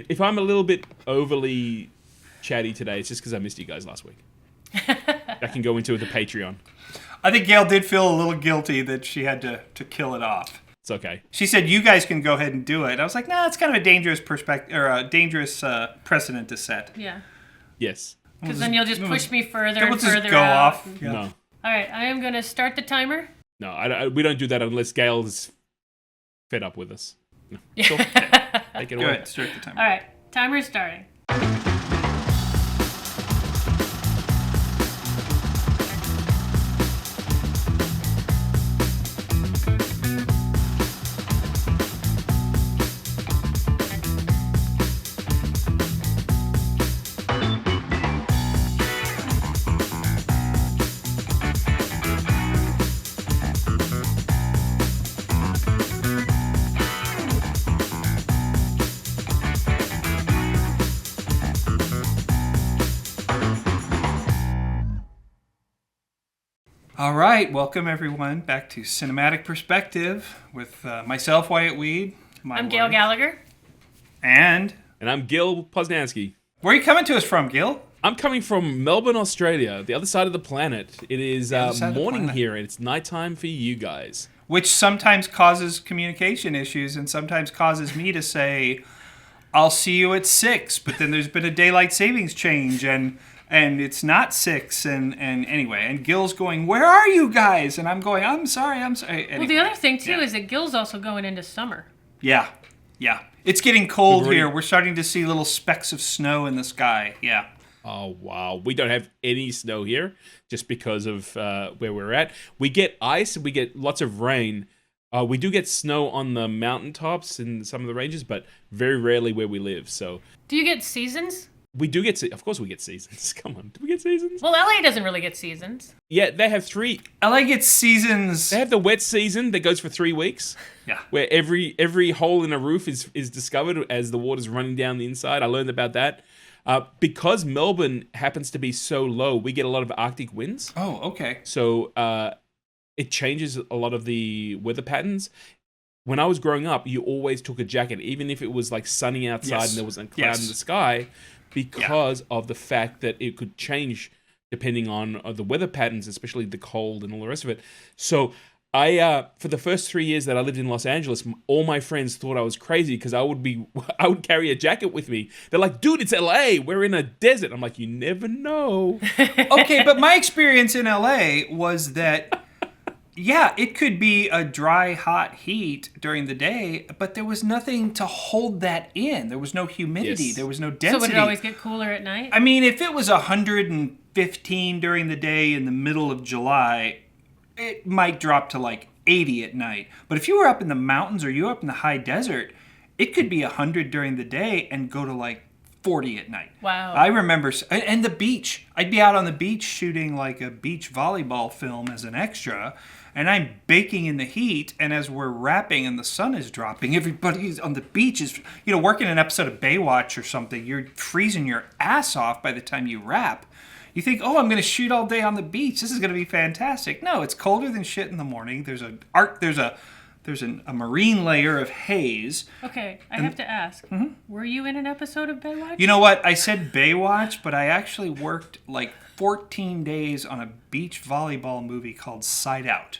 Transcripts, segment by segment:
if I'm a little bit overly chatty today, it's just because I missed you guys last week. I can go into the Patreon. I think Gail did feel a little guilty that she had to kill it off. It's okay. She said, "You guys can go ahead and do it." I was like, "No, it's kind of a dangerous perspective or a dangerous precedent to set." Yeah. Yes. Because then you'll just push me further We'll and just further go out. off. Yeah. No. All right, I am going to start the timer. No, we don't do that unless Gail's fed up with us. No. Cool. Take it Go away. ahead, start the timer. All right, timer is starting. All right, welcome everyone back to Cinematic Perspective with myself, Wyatt Weed. I'm Gail Gallagher. And I'm Gil Poznansky. where are you coming to us from, Gil? I'm coming from Melbourne, Australia, the other side of the planet. It is morning here, and it's nighttime for you guys. Which sometimes causes communication issues and sometimes causes me to say, I'll see you at 6, but then there's been a daylight savings change and it's not 6 and anyway, and Gil's going, where are you guys? And I'm going, I'm sorry. Anyway, Well, the other thing, too, is that Gil's also going into summer. Yeah. It's getting cold here. We're starting to see little specks of snow in the sky. Yeah. Oh, wow. We don't have any snow here just because of where we're at. We get ice and we get lots of rain. We do get snow on the mountaintops in some of the ranges, but very rarely where we live. So, Do you get seasons? we do get, of course we get seasons. Come on, do we get seasons? Well, LA doesn't really get seasons. Yeah, they have 3. LA gets seasons. They have the wet season that goes for 3 weeks. Yeah. Where every hole in a roof is discovered as the water's running down the inside. I learned about that. Because Melbourne happens to be so low, we get a lot of Arctic winds. Oh, okay. So it changes a lot of the weather patterns. When I was growing up, you always took a jacket, even if it was like sunny outside and there was a cloud in the sky, because of the fact that it could change depending on the weather patterns, especially the cold and all the rest of it. So I, for the first 3 years that I lived in Los Angeles, all my friends thought I was crazy because I would carry a jacket with me. They're like, dude, it's LA. We're in a desert. I'm like, you never know. Okay, but my experience in LA was that, yeah, it could be a dry, hot heat during the day, but there was nothing to hold that in. There was no humidity. Yes. There was no So density. would it always get cooler at night? I mean, if it was 115 during the day in the middle of July, it might drop to like 80 at night. But if you were up in the mountains or you were up in the high desert, it could be 100 during the day and go to like 40 at night. Wow. I remember, and the beach. I'd be out on the beach shooting like a beach volleyball film as an extra, and I'm baking in the heat, and as we're wrapping and the sun is dropping, everybody's on the beach is, working an episode of Baywatch or something. You're freezing your ass off by the time you wrap. You think, oh, I'm going to shoot all day on the beach. This is going to be fantastic. No, it's colder than shit in the morning. There's a marine layer of haze. Okay, I have to ask. Were you in an episode of Baywatch? You know what? I said Baywatch, but I actually worked like 14 days on a beach volleyball movie called Side Out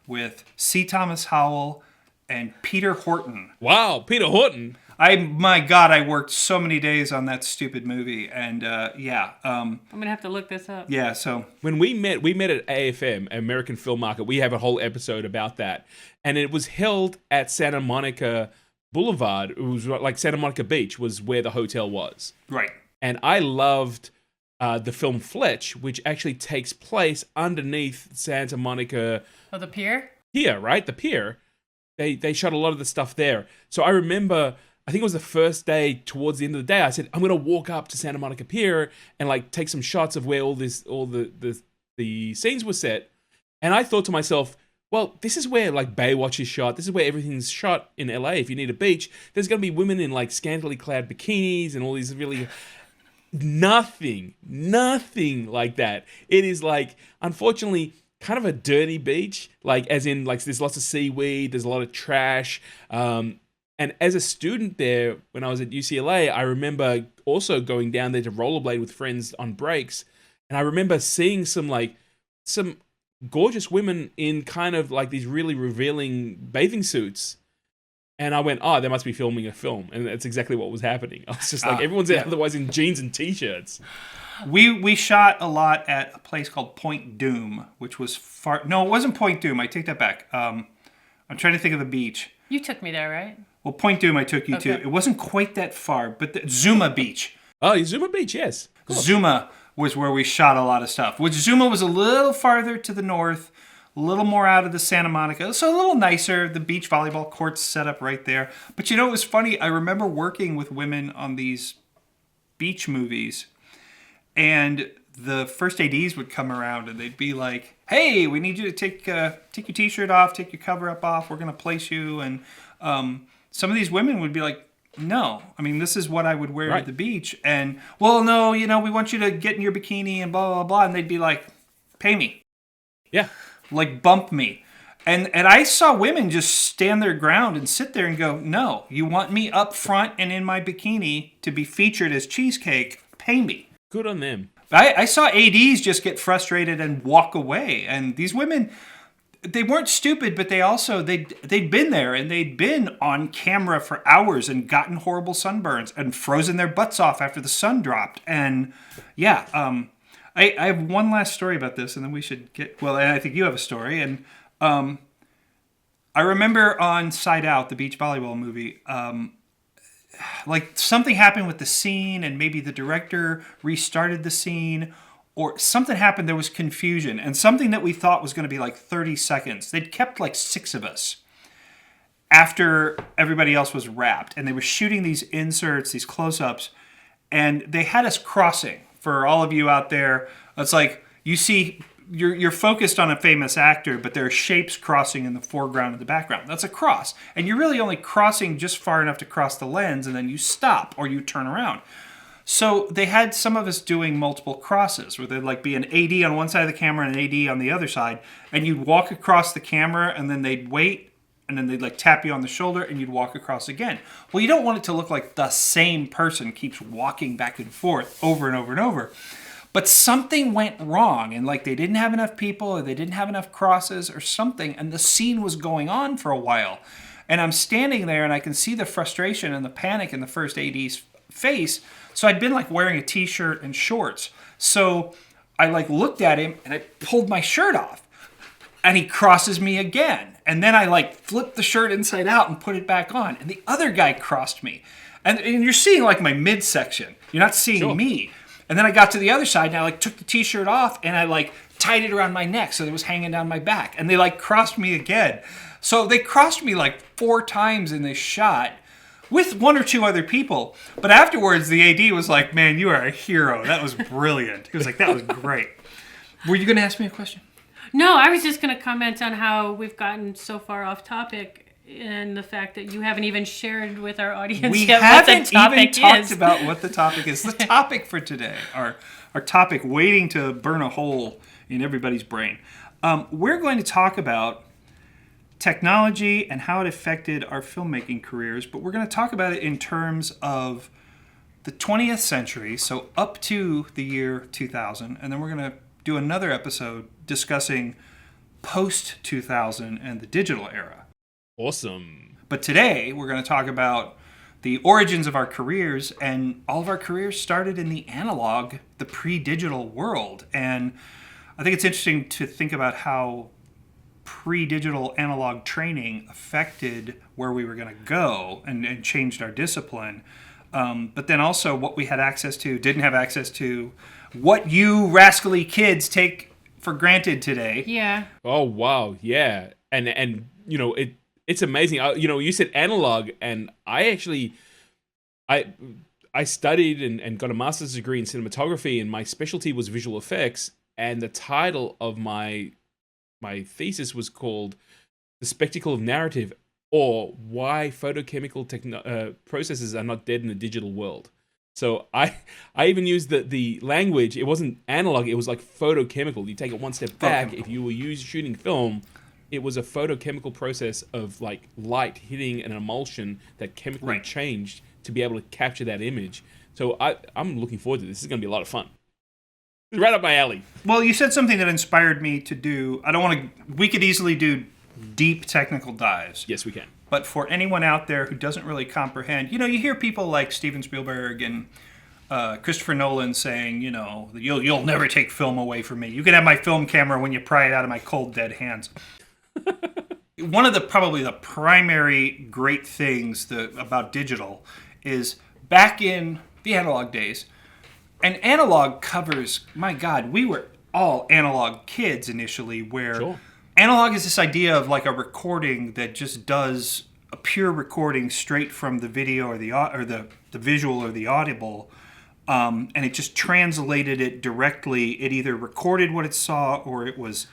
with C. Thomas Howell and Peter Horton. Wow, Peter Horton. My God, I worked so many days on that stupid movie, and I'm gonna have to look this up. yeah. So When we met at AFM, American Film Market. We have a whole episode about that. And it was held at Santa Monica Boulevard. It was like Santa Monica Beach was where the hotel was. right, And I loved the film Fletch, which actually takes place underneath Santa Monica Oh, the pier? Pier, right? The pier. They shot a lot of the stuff there. So I remember, I think it was the first day towards the end of the day, I said, I'm going to walk up to Santa Monica Pier and like take some shots of where all the scenes were set. And I thought to myself, well, this is where like Baywatch is shot. This is where everything's shot in LA. If you need a beach, there's going to be women in like scantily clad bikinis and all these really... Nothing like that. It is like, unfortunately, kind of a dirty beach. Like, as in, like, there's lots of seaweed, there's a lot of trash. And And as a student there, when I was at UCLA, I remember also going down there to rollerblade with friends on breaks. And I remember seeing some gorgeous women in kind of like these really revealing bathing suits. And I went, oh, they must be filming a film. And that's exactly what was happening. I was just like, everyone's otherwise in jeans and t-shirts. We shot a lot at a place called Point Doom, which was far... No, it wasn't Point Doom. I take that back. I'm trying to think of the beach. You took me there, right? Well, Point Doom I took you to. It wasn't quite that far, but Zuma Beach. Oh, Zuma Beach, yes. Zuma was where we shot a lot of stuff. Which Zuma was a little farther to the north, a little more out of the Santa Monica, so a little nicer. The beach volleyball courts set up right there. But you know, it was funny. I remember working with women on these beach movies, and the first ADs would come around and they'd be like, "Hey, we need you to take your t-shirt off, take your cover up off. We're going to place you." And some of these women would be like, "No, I mean, this is what I would wear right. at the beach." And, "Well, no, you know, we want you to get in your bikini and blah, blah, blah." And they'd be like, "Pay me." Yeah. Like, bump me. And I saw women just stand their ground and sit there and go, "No, you want me up front and in my bikini to be featured as cheesecake, pay me." Good on them. I saw ADs just get frustrated and walk away. And these women, they weren't stupid, but they also, they'd been there and they'd been on camera for hours and gotten horrible sunburns and frozen their butts off after the sun dropped. And yeah, I have one last story about this, and then we should get... Well, I think you have a story. And I remember on Side Out, the beach volleyball movie, like something happened with the scene, and maybe the director restarted the scene, or something happened. There was confusion, and something that we thought was going to be like 30 seconds. They'd kept like 6 of us after everybody else was wrapped, and they were shooting these inserts, these close-ups, and they had us crossing. For all of you out there, it's like you see, you're focused on a famous actor, but there are shapes crossing in the foreground and the background. That's a cross. And you're really only crossing just far enough to cross the lens, and then you stop or you turn around. So they had some of us doing multiple crosses, where there'd like be an AD on one side of the camera and an AD on the other side, and you'd walk across the camera, and then they'd wait, and then they'd like tap you on the shoulder, and you'd walk across again. Well, you don't want it to look like the same person keeps walking back and forth over and over and over. But something went wrong, and like they didn't have enough people, or they didn't have enough crosses or something, and the scene was going on for a while. And I'm standing there, and I can see the frustration and the panic in the first AD's face. So I'd been like wearing a t-shirt and shorts. So I like looked at him, and I pulled my shirt off. And he crosses me again. And then I like flipped the shirt inside out and put it back on. And the other guy crossed me. And you're seeing like my midsection. You're not seeing me. And then I got to the other side, and I like took the t-shirt off, and I like tied it around my neck so it was hanging down my back. And they like crossed me again. So they crossed me like 4 times in this shot with 1 or 2 other people. But afterwards, the AD was like, "Man, you are a hero. That was brilliant." He was like, "That was great." Were you going to ask me a question? No, I was just going to comment on how we've gotten so far off topic, and the fact that you haven't even shared with our audience We yet haven't what the topic even talked is. about what the topic is. The topic for today, our topic waiting to burn a hole in everybody's brain. We're going to talk about technology and how it affected our filmmaking careers, but we're going to talk about it in terms of the 20th century, so up to the year 2000, and then we're going to do another episode discussing post-2000 and the digital era. Awesome. But today, we're going to talk about the origins of our careers, and all of our careers started in the analog, the pre-digital world. And I think it's interesting to think about how pre-digital analog training affected where we were going to go and changed our discipline. But then also what we had access to, didn't have access to, what you rascally kids take for granted today. Yeah. Oh, wow. Yeah. And you know, it's amazing. You know, you said analog, and I studied and got a master's degree in cinematography, and my specialty was visual effects. And the title of my thesis was called "The Spectacle of Narrative, or Why Photochemical Processes Are Not Dead in the Digital World." So I even used the language. It wasn't analog. It was like photochemical. You take it one step back. If you were shooting film, it was a photochemical process of like light hitting an emulsion that chemically Right. changed to be able to capture that image. So I'm looking forward to this. This is going to be a lot of fun. It's right up my alley. Well, you said something that inspired me to do. I don't want to. We could easily do deep technical dives. Yes, we can. But for anyone out there who doesn't really comprehend, you hear people like Steven Spielberg and Christopher Nolan saying, you'll never take film away from me. You can have my film camera when you pry it out of my cold, dead hands. One of probably the primary great things about digital is back in the analog days, and analog covers, my God, we were all analog kids initially, where Sure. analog is this idea of like a recording that just does a pure recording straight from the video or the visual or the audible, and it just translated it directly. It either recorded what it saw or it was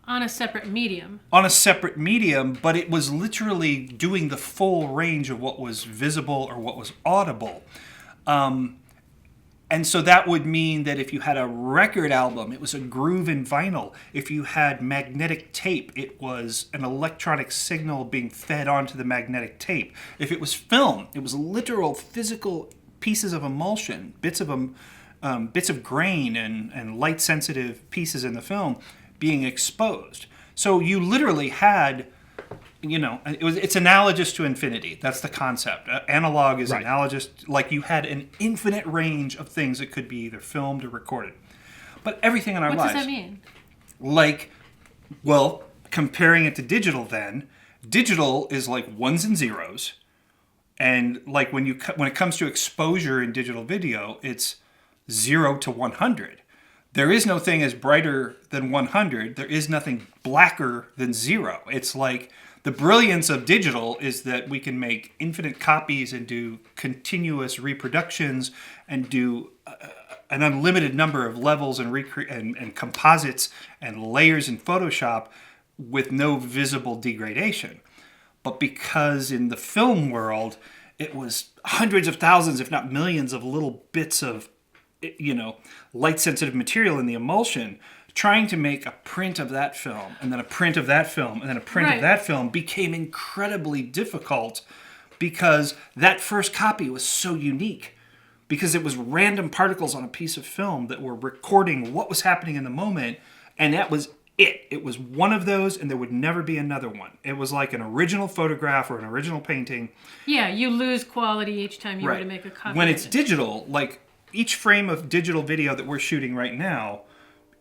On a separate medium. on a separate medium, but it was literally doing the full range of what was visible or what was audible. And so that would mean that if you had a record album, it was a groove in vinyl. If you had magnetic tape, it was an electronic signal being fed onto the magnetic tape. If it was film, it was literal physical pieces of emulsion, bits of grain and light-sensitive pieces in the film being exposed. So you literally had, it's analogous to infinity. That's the concept. Analog is Right. analogous, like you had an infinite range of things that could be either filmed or recorded. But everything in our What lives, does that mean? Comparing it to digital, then digital is like ones and zeros, and like when it comes to exposure in digital video, it's 0 to 100. There is no thing as brighter than 100. There is nothing blacker than 0. It's like the brilliance of digital is that we can make infinite copies and do continuous reproductions and do an unlimited number of levels and composites and layers in Photoshop with no visible degradation. But because in the film world, it was hundreds of thousands, if not millions, of little bits of light-sensitive material in the emulsion, trying to make a print of that film, and then a print of that film, and then a print of Right. that film became incredibly difficult because that first copy was so unique. Because it was random particles on a piece of film that were recording what was happening in the moment, and that was it. It was one of those, and there would never be another one. It was like an original photograph or an original painting. Yeah, you lose quality each time you were to make a copy. When of it's it. digital, like each frame of digital video that we're shooting right now,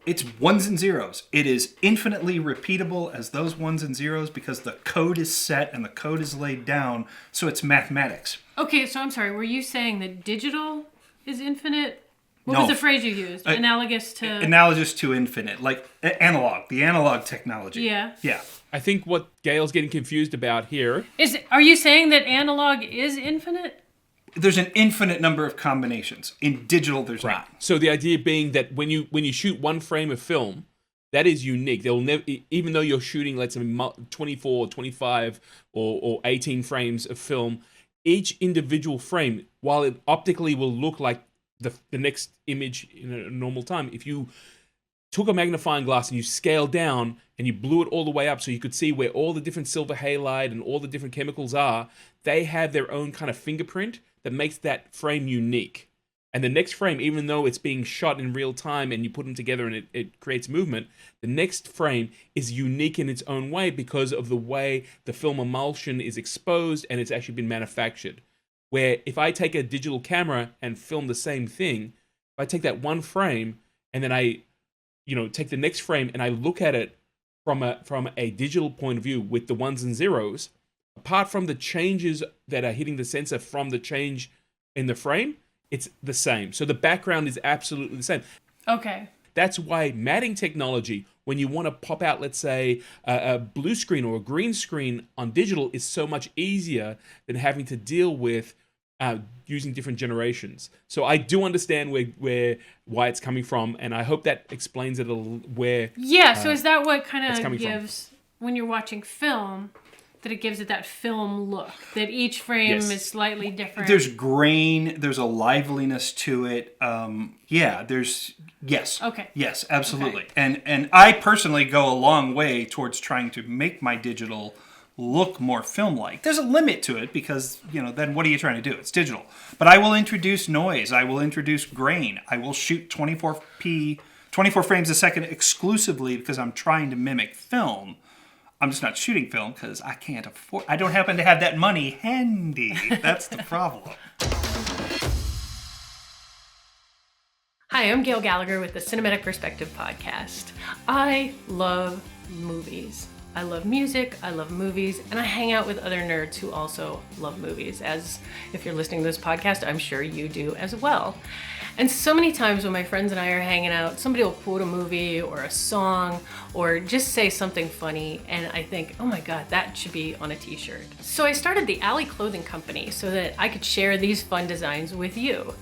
it's ones and zeros. It is infinitely repeatable as those ones and zeros because the code is set and the code is laid down, so it's mathematics. Okay, so I'm sorry. Were you saying that digital is infinite? What No. was the phrase you used? Analogous to. Analogous to infinite, like analog, the analog technology. Yeah. Yeah. I think what Gail's getting confused about here. Are you saying that analog is infinite? There's an infinite number of combinations. In digital, there's not. So the idea being that when you shoot one frame of film, that is unique. They'll never, even though you're shooting, let's say, 24, 25, or 18 frames of film, each individual frame, while it optically will look like the next image in a normal time, if you took a magnifying glass and you scaled down and you blew it all the way up so you could see where all the different silver halide and all the different chemicals are, they have their own kind of fingerprint that makes that frame unique. And the next frame, even though it's being shot in real time and you put them together and it creates movement, the next frame is unique in its own way because of the way the film emulsion is exposed and it's actually been manufactured. Where if I take a digital camera and film the same thing, if I take that one frame and then I take the next frame and I look at it from a digital point of view with the ones and zeros, apart from the changes that are hitting the sensor from the change in the frame, it's the same. So the background is absolutely the same. Okay. That's why matting technology, when you want to pop out, let's say, a blue screen or a green screen on digital, is so much easier than having to deal with using different generations. So I do understand why it's coming from, and I hope that explains it a little where. Yeah, so is that what kind it's of coming from. gives, when you're watching film, That it gives it that film look. That each frame Yes. is slightly different. There's grain. There's a liveliness to it. Yes. Okay. Yes, absolutely. Okay. And I personally go a long way towards trying to make my digital look more film-like. There's a limit to it because, then what are you trying to do? It's digital. But I will introduce noise. I will introduce grain. I will shoot 24 frames a second exclusively because I'm trying to mimic film. I'm just not shooting film because I don't happen to have that money handy. That's the problem. Hi, I'm Gail Gallagher with the Cinematic Perspective Podcast. I love movies. I love music, I love movies, and I hang out with other nerds who also love movies, as if you're listening to this podcast, I'm sure you do as well. And so many times when my friends and I are hanging out, somebody will quote a movie or a song or just say something funny, and I think, oh my God, that should be on a t-shirt. So I started the Alley Clothing Company so that I could share these fun designs with you.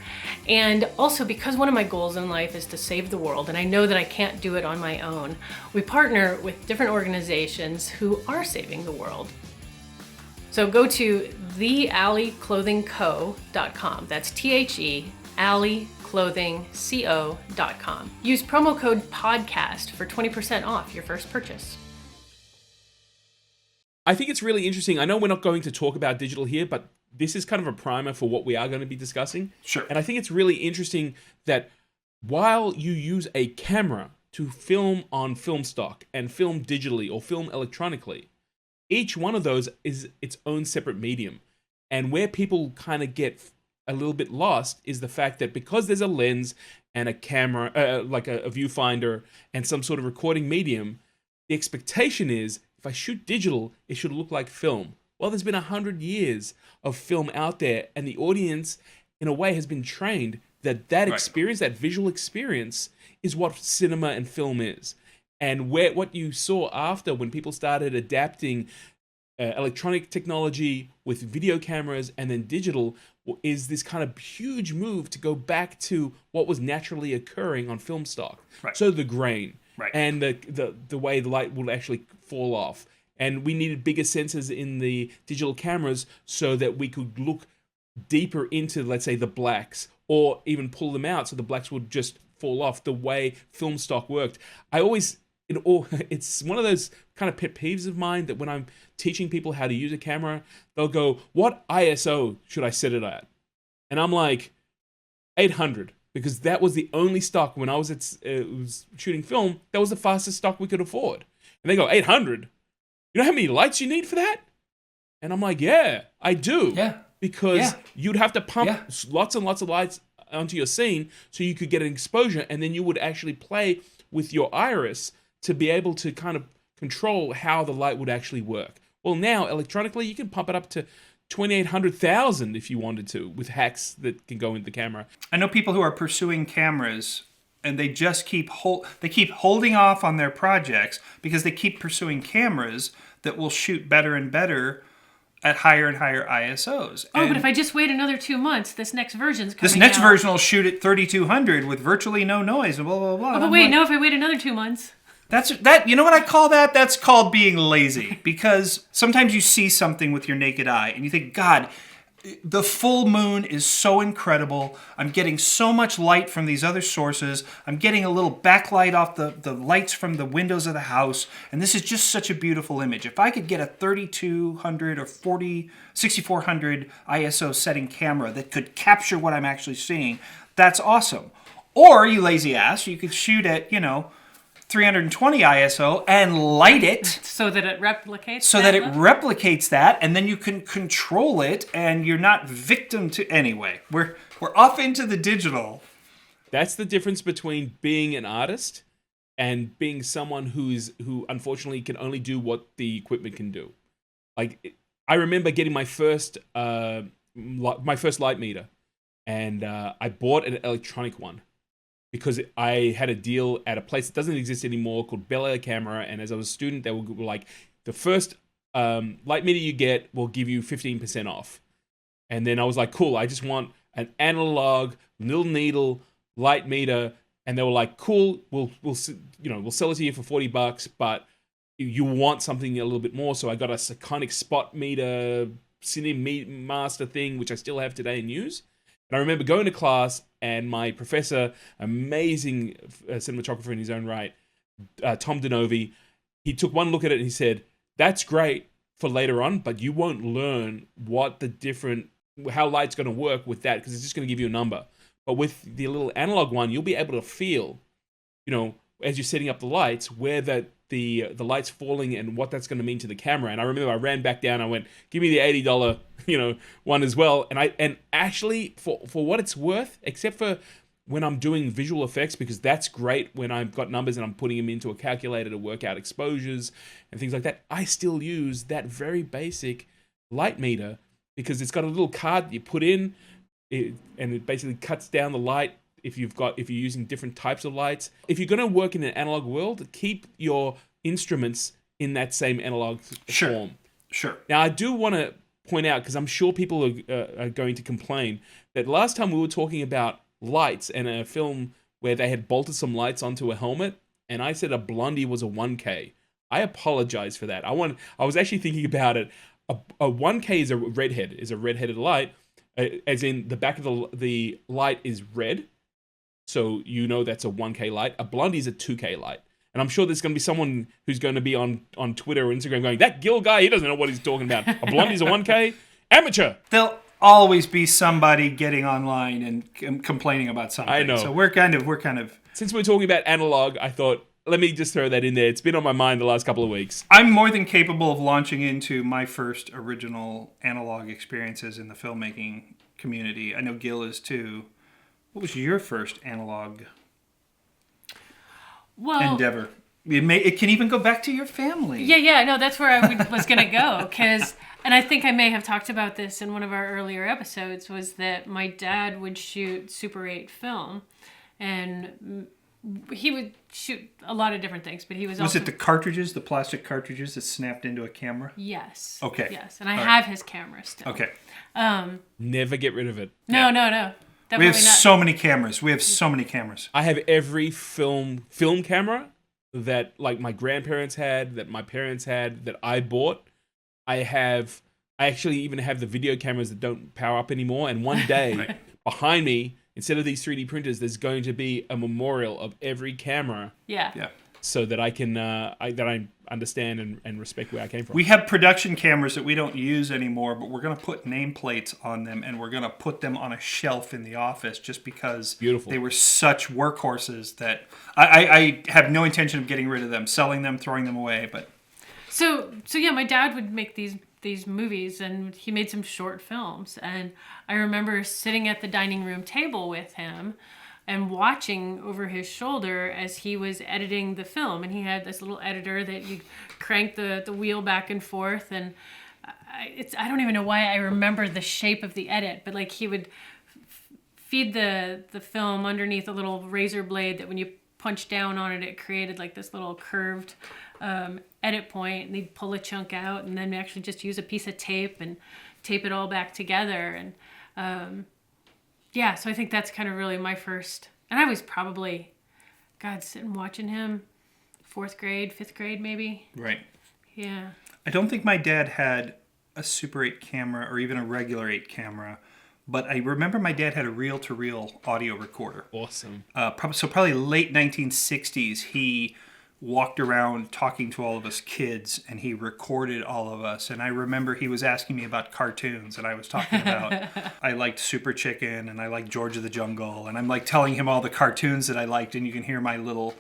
And also because one of my goals in life is to save the world, and I know that I can't do it on my own, we partner with different organizations who are saving the world. So go to thealleyclothingco.com. That's THE, alleyclothingco.com. Use promo code PODCAST for 20% off your first purchase. I think it's really interesting. I know we're not going to talk about digital here, but this is kind of a primer for what we are going to be discussing. Sure. And I think it's really interesting that while you use a camera to film on film stock and film digitally or film electronically, each one of those is its own separate medium. And where people kind of get a little bit lost is the fact that because there's a lens and a camera, like a viewfinder and some sort of recording medium, the expectation is if I shoot digital, it should look like film. Well, there's been 100 years of film out there, and the audience, in a way, has been trained that Right. experience, that visual experience, is what cinema and film is. And what you saw after when people started adapting electronic technology with video cameras and then digital is this kind of huge move to go back to what was naturally occurring on film stock. Right. So the grain Right. and the way the light will actually fall off. And we needed bigger sensors in the digital cameras so that we could look deeper into, let's say, the blacks, or even pull them out so the blacks would just fall off the way film stock worked. It's one of those kind of pet peeves of mine that when I'm teaching people how to use a camera, they'll go, what ISO should I set it at? And I'm like, 800, because that was the only stock when I was shooting film, that was the fastest stock we could afford. And they go, 800? You know how many lights you need for that? And I'm like, yeah, I do. Yeah. Because you'd have to pump Yeah. lots and lots of lights onto your scene so you could get an exposure, and then you would actually play with your iris to be able to kind of control how the light would actually work. Well, now electronically you can pump it up to 2,800,000 if you wanted to, with hacks that can go into the camera. I know people who are pursuing cameras and they just keep holding off on their projects because they keep pursuing cameras that will shoot better and better at higher and higher ISOs. But if I just wait another 2 months, this next version's coming out. This next version will shoot at 3200 with virtually no noise and blah, blah, blah. Oh, but wait, no, if I wait another 2 months. You know what I call that? That's called being lazy. Because sometimes you see something with your naked eye and you think, God, the full moon is so incredible. I'm getting so much light from these other sources. I'm getting a little backlight off the lights from the windows of the house. And this is just such a beautiful image. If I could get a 3200 or 6400 ISO setting camera that could capture what I'm actually seeing, that's awesome. Or, you lazy ass, you could shoot at, 320 ISO and light it So that it replicates replicates that, and then you can control it and you're not victim to. Anyway, we're off into the digital. That's the difference between being an artist and being someone who unfortunately can only do what the equipment can do. Like, I remember getting my first light meter, and I bought an electronic one because I had a deal at a place that doesn't exist anymore called Bel Air Camera, and as I was a student, they were like, the first light meter you get will give you 15% off. And then I was like, cool, I just want an analog little needle light meter, and they were like, cool, we'll sell it to you for $40, but you want something a little bit more. So I got a Sekonic spot meter, Cine Master thing, which I still have today and use. And I remember going to class, and my professor, amazing cinematographer in his own right, Tom Denovi, he took one look at it and he said, "That's great for later on, but you won't learn how light's going to work with that, because it's just going to give you a number. But with the little analog one, you'll be able to feel, as you're setting up the lights, where the light's falling and what that's going to mean to the camera." And I remember I ran back down. I went, "Give me the $80, one as well." And actually, for what it's worth, except for when I'm doing visual effects, because that's great when I've got numbers and I'm putting them into a calculator to work out exposures and things like that, I still use that very basic light meter, because it's got a little card that you put in, and it basically cuts down the light if you're using different types of lights. If you're going to work in an analog world, keep your instruments in that same analog form. Sure. Now, I do want to point out, because I'm sure people are going to complain, that last time we were talking about lights and a film where they had bolted some lights onto a helmet, and I said a Blondie was a 1K. I apologize for that. I was actually thinking about it. A 1K is a redheaded light, as in the back of the light is red, so that's a 1K light. A Blondie is a 2K light. And I'm sure there's going to be someone who's going to be on Twitter or Instagram going, "That Gil guy, he doesn't know what he's talking about. A Blondie's a 1K? Amateur!" There'll always be somebody getting online and complaining about something. I know. So we're kind of... Since we're talking about analog, I thought, let me just throw that in there. It's been on my mind the last couple of weeks. I'm more than capable of launching into my first original analog experiences in the filmmaking community. I know Gil is too. What was your first analog endeavor? It can even go back to your family. Yeah, no, that's where I was going to go. And I think I may have talked about this in one of our earlier episodes, was that my dad would shoot Super 8 film. And he would shoot a lot of different things, but he was also... Was it the plastic cartridges that snapped into a camera? Yes. Okay. Yes, and I have his camera still. Okay. Never get rid of it. No. We have so many cameras. I have every film camera that, like, my grandparents had, that my parents had, that I bought. I actually even have the video cameras that don't power up anymore. And one day, behind me, instead of these 3D printers, there's going to be a memorial of every camera. Yeah. So that I can, I understand and respect where I came from. We have production cameras that we don't use anymore, but we're going to put nameplates on them, and we're going to put them on a shelf in the office, just because they were such workhorses that I have no intention of getting rid of them, selling them, throwing them away. But so yeah, my dad would make these movies, and he made some short films, and I remember sitting at the dining room table with him and watching over his shoulder as he was editing the film. And he had this little editor that you crank the wheel back and forth. And I don't even know why I remember the shape of the edit, but like he would feed the film underneath a little razor blade that when you punch down on it, it created like this little curved edit point, and he'd pull a chunk out and then actually just use a piece of tape and tape it all back together. And yeah, so I think that's kind of really my first, and I was probably, sitting watching him, 4th grade, 5th grade maybe. Right. Yeah. I don't think my dad had a Super 8 camera or even a regular 8 camera, but I remember my dad had a reel-to-reel audio recorder. Awesome. Probably late 1960s, he walked around talking to all of us kids, and he recorded all of us. And I remember he was asking me about cartoons, and I was talking about I liked Super Chicken, and I liked George of the Jungle, and I'm like telling him all the cartoons that I liked, and you can hear my little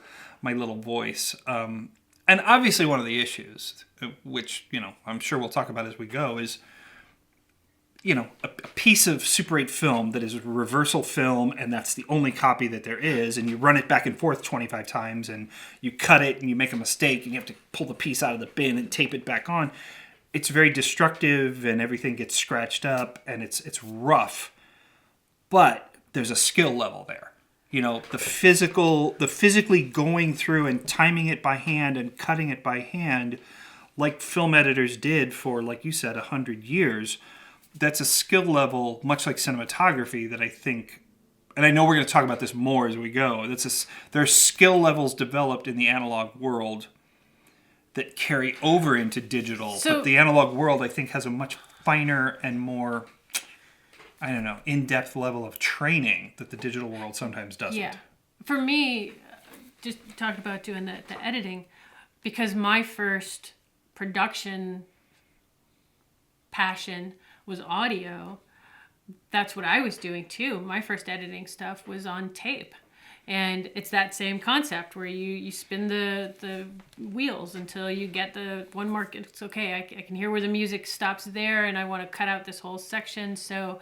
voice. And obviously one of the issues, which I'm sure we'll talk about as we go, is a piece of Super 8 film that is a reversal film, and that's the only copy that there is, and you run it back and forth 25 times, and you cut it, and you make a mistake, and you have to pull the piece out of the bin and tape it back on. It's very destructive, and everything gets scratched up, and it's rough. But there's a skill level there. The physically going through and timing it by hand and cutting it by hand, like film editors did for, like you said, 100 years. That's a skill level, much like cinematography, that I think, and I know we're going to talk about this more as we go, there are skill levels developed in the analog world that carry over into digital. So- but the analog world, I think, has a much finer and more, I don't know, in-depth level of training that the digital world sometimes doesn't. Yeah. For me, just talking about doing the editing, because my first production passion was audio, that's what I was doing too. My first editing stuff was on tape. And it's that same concept where you spin the wheels until you get the one mark. It's okay. I can hear where the music stops there, and I want to cut out this whole section. So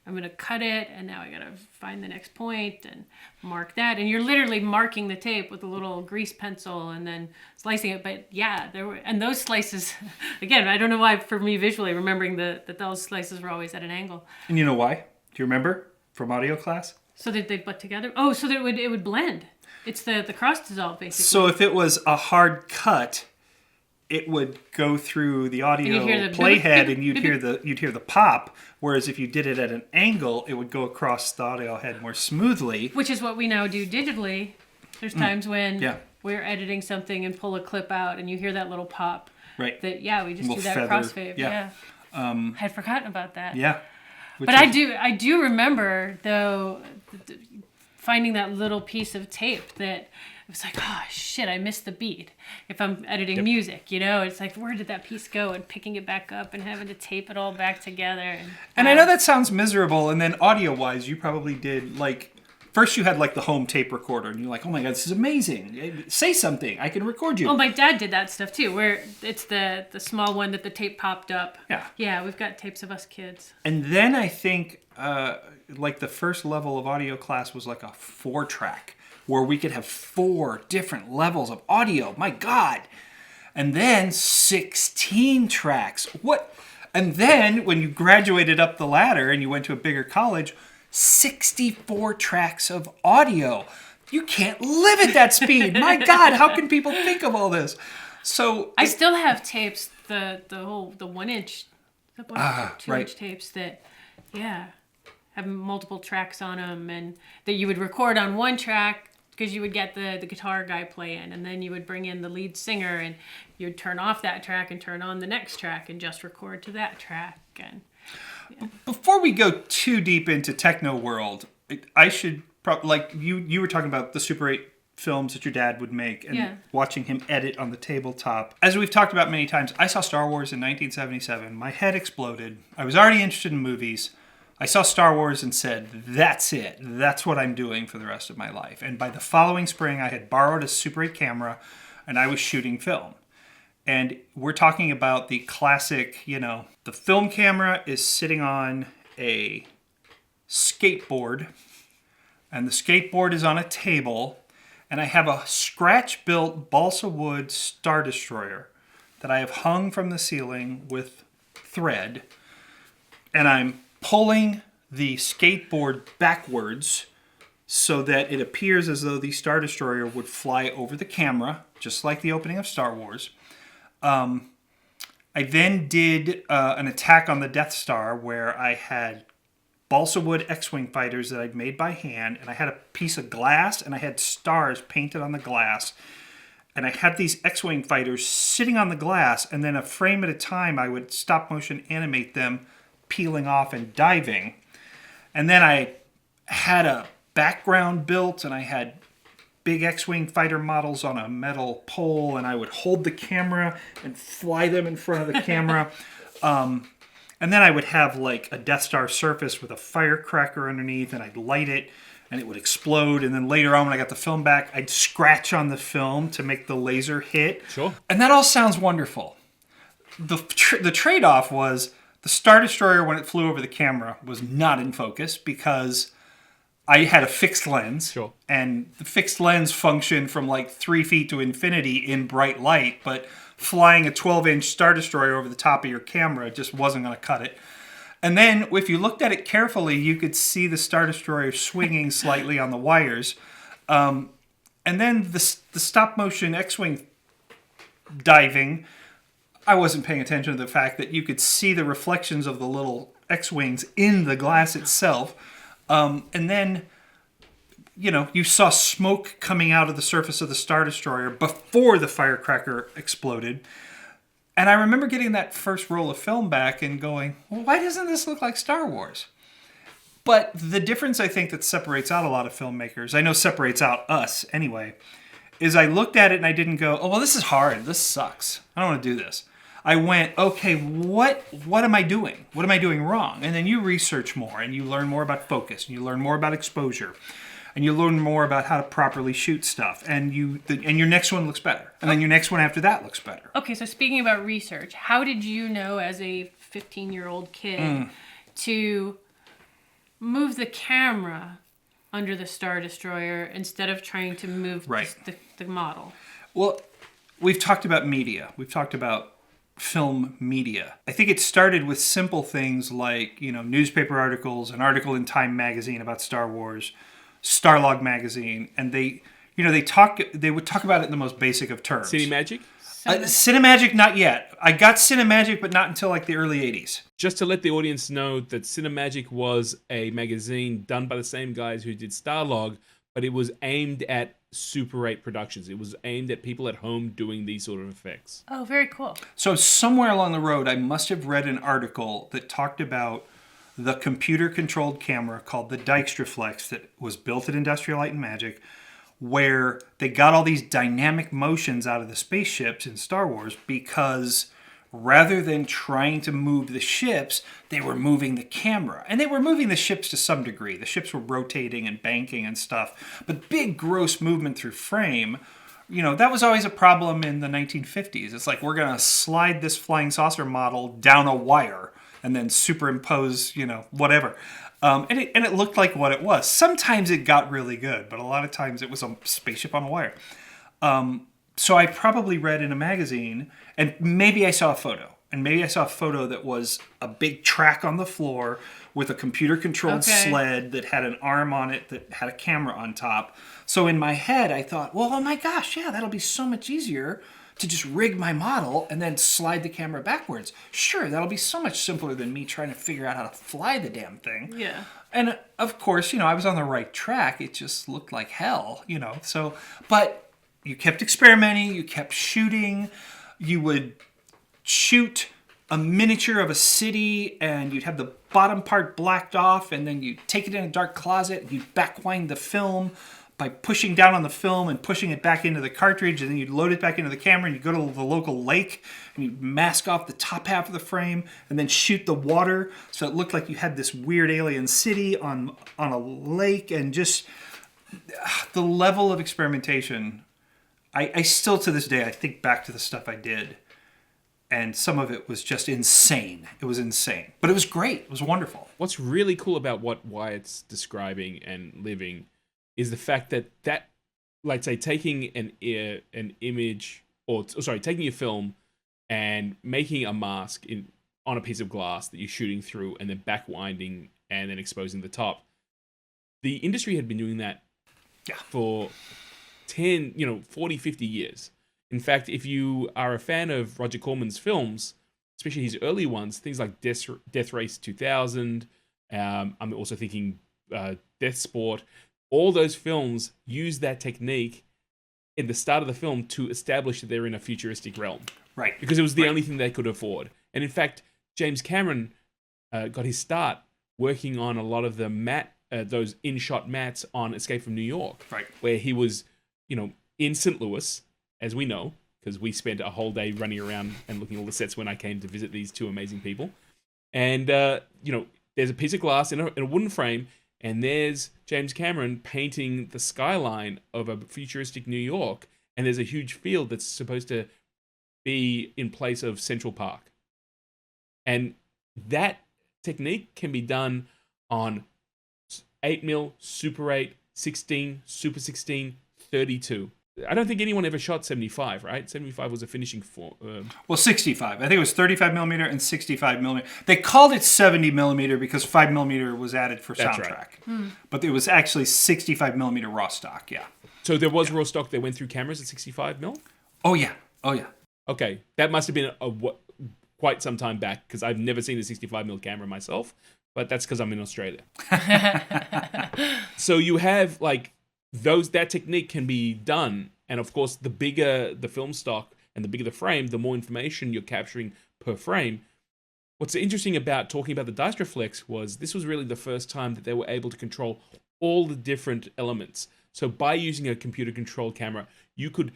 I'm going to cut it, and now I got to find the next point and mark that. And you're literally marking the tape with a little grease pencil and then slicing it. But yeah, and those slices, again, I don't know why for me visually remembering that those slices were always at an angle. And you know why? Do you remember from audio class? So that they'd butt together? Oh, so that it would blend. It's the cross dissolve, basically. So if it was a hard cut, it would go through the audio playhead, and you'd hear the pop. Whereas if you did it at an angle, it would go across the audio head more smoothly. Which is what we now do digitally. There's times when Yeah. we're editing something and pull a clip out, and you hear that little pop. Right. That we just Little do that feather. crossfade. Yeah. I had forgotten about that. Yeah. But I do remember though finding that little piece of tape that it was like, oh shit, I missed the beat. If I'm editing music, it's like, where did that piece go? And picking it back up and having to tape it all back together. And I know that sounds miserable. And then audio-wise, you probably did first you had the home tape recorder, and you're like, oh my God, this is amazing. Say something. I can record you. Oh, my dad did that stuff too, where it's the small one that the tape popped up. Yeah. Yeah, we've got tapes of us kids. And then I think the first level of audio class was a 4-track where we could have 4 different levels of audio. My God. And then 16 tracks. What? And then when you graduated up the ladder and you went to a bigger college, 64 tracks of audio. You can't live at that speed. My God, how can people think of all this? So I still have tapes, the 1-inch, 2-inch tapes that, have multiple tracks on them, and that you would record on one track because you would get the guitar guy playing, and then you would bring in the lead singer, and you would turn off that track and turn on the next track and just record to that track. And before we go too deep into techno world, I should you were talking about the Super 8 films that your dad would make and watching him edit on the tabletop. As we've talked about many times, I saw Star Wars in 1977. My head exploded. I was already interested in movies. I saw Star Wars and said, that's it. That's what I'm doing for the rest of my life. And by the following spring, I had borrowed a Super 8 camera and I was shooting film. And we're talking about the classic, the film camera is sitting on a skateboard, and the skateboard is on a table, and I have a scratch-built balsa wood Star Destroyer that I have hung from the ceiling with thread, and I'm pulling the skateboard backwards so that it appears as though the Star Destroyer would fly over the camera, just like the opening of Star Wars. I then did an attack on the Death Star where I had balsa wood X-Wing fighters that I'd made by hand, and I had a piece of glass, and I had stars painted on the glass. And I had these X-Wing fighters sitting on the glass, and then a frame at a time I would stop motion animate them peeling off and diving. And then I had a background built, and I had big X-Wing fighter models on a metal pole, and I would hold the camera and fly them in front of the camera. And then I would have a Death Star surface with a firecracker underneath, and I'd light it, and it would explode. And then later on, when I got the film back, I'd scratch on the film to make the laser hit. Sure. And that all sounds wonderful. The trade-off was the Star Destroyer, when it flew over the camera, was not in focus because I had a fixed lens, Sure. and the fixed lens functioned from 3 feet to infinity in bright light, but flying a 12-inch Star Destroyer over the top of your camera just wasn't going to cut it. And then, if you looked at it carefully, you could see the Star Destroyer swinging slightly on the wires. And then the stop-motion X-Wing diving, I wasn't paying attention to the fact that you could see the reflections of the little X-Wings in the glass itself. And then you saw smoke coming out of the surface of the Star Destroyer before the firecracker exploded. And I remember getting that first roll of film back and going, well, why doesn't this look like Star Wars? But the difference I think that separates out a lot of filmmakers, I know separates out us anyway, is I looked at it and I didn't go, oh, well, this is hard. This sucks. I don't want to do this. I went, okay, what am I doing? What am I doing wrong? And then you research more and you learn more about focus and you learn more about exposure and you learn more about how to properly shoot stuff and your next one looks better. And then your next one after that looks better. Okay, so speaking about research, how did you know as a 15-year-old kid to move the camera under the Star Destroyer instead of trying to move the model? Well, we've talked about media. We've talked about film media. I think it started with simple things like, newspaper articles, an article in Time magazine about Star Wars, Starlog magazine, and they would talk about it in the most basic of terms. Cinemagic? Cinemagic, not yet. I got Cinemagic, but not until like the early 80s. Just to let the audience know that Cinemagic was a magazine done by the same guys who did Starlog, but it was aimed at Super 8 productions. It was aimed at people at home doing these sort of effects. Oh, very cool. So somewhere along the road, I must have read an article that talked about the computer-controlled camera called the Dijkstraflex that was built at Industrial Light and Magic, where they got all these dynamic motions out of the spaceships in Star Wars because rather than trying to move the ships, they were moving the camera. And they were moving the ships to some degree. The ships were rotating and banking and stuff. But big, gross movement through frame, that was always a problem in the 1950s. It's like, we're going to slide this flying saucer model down a wire and then superimpose, whatever. And it looked like what it was. Sometimes it got really good, but a lot of times it was a spaceship on a wire. So I probably read in a magazine, and maybe I saw a photo. And maybe I saw a photo that was a big track on the floor with a computer-controlled sled that had an arm on it that had a camera on top. So in my head, I thought, well, oh my gosh, yeah, that'll be so much easier to just rig my model and then slide the camera backwards. Sure, that'll be so much simpler than me trying to figure out how to fly the damn thing. Yeah. And of course, I was on the right track. It just looked like hell, So, but you kept experimenting, you kept shooting. You would shoot a miniature of a city and you'd have the bottom part blacked off and then you'd take it in a dark closet and you'd backwind the film by pushing down on the film and pushing it back into the cartridge, and then you'd load it back into the camera and you'd go to the local lake and you'd mask off the top half of the frame and then shoot the water so it looked like you had this weird alien city on a lake. And just the level of experimentation, I still to this day, I think back to the stuff I did and some of it was just insane. It was insane, but it was great. It was wonderful. What's really cool about what Wyatt's describing and living is the fact that like say taking an image taking a film and making a mask on a piece of glass that you're shooting through and then backwinding and then exposing the top. The industry had been doing that for 10, 40, 50 years. In fact, if you are a fan of Roger Corman's films, especially his early ones, things like Death Race 2000, I'm also thinking Death Sport, all those films use that technique in the start of the film to establish that they're in a futuristic realm. Right. Because it was the only thing they could afford. And in fact, James Cameron got his start working on a lot of the those in-shot mats on Escape from New York. Right. Where he was, in St. Louis, as we know, because we spent a whole day running around and looking at all the sets when I came to visit these two amazing people. And, there's a piece of glass in a wooden frame, and there's James Cameron painting the skyline of a futuristic New York, and there's a huge field that's supposed to be in place of Central Park. And that technique can be done on 8mm, Super 8, 16, Super 16, 32. I don't think anyone ever shot 75, right? 75 was a finishing for. Well, 65. I think it was 35 millimeter and 65 millimeter. They called it 70 millimeter because 5 millimeter was added for That's soundtrack. Right. But it was actually 65 millimeter raw stock. Yeah. So there was raw stock that went through cameras at 65 mil. Oh yeah. Oh yeah. Okay, that must have been quite some time back because I've never seen a 65 mil camera myself. But that's because I'm in Australia. So you have like that technique can be done. And of course, the bigger the film stock and the bigger the frame, the more information you're capturing per frame. What's interesting about talking about the dice reflex was this was really the first time that they were able to control all the different elements. So by using a computer controlled camera, you could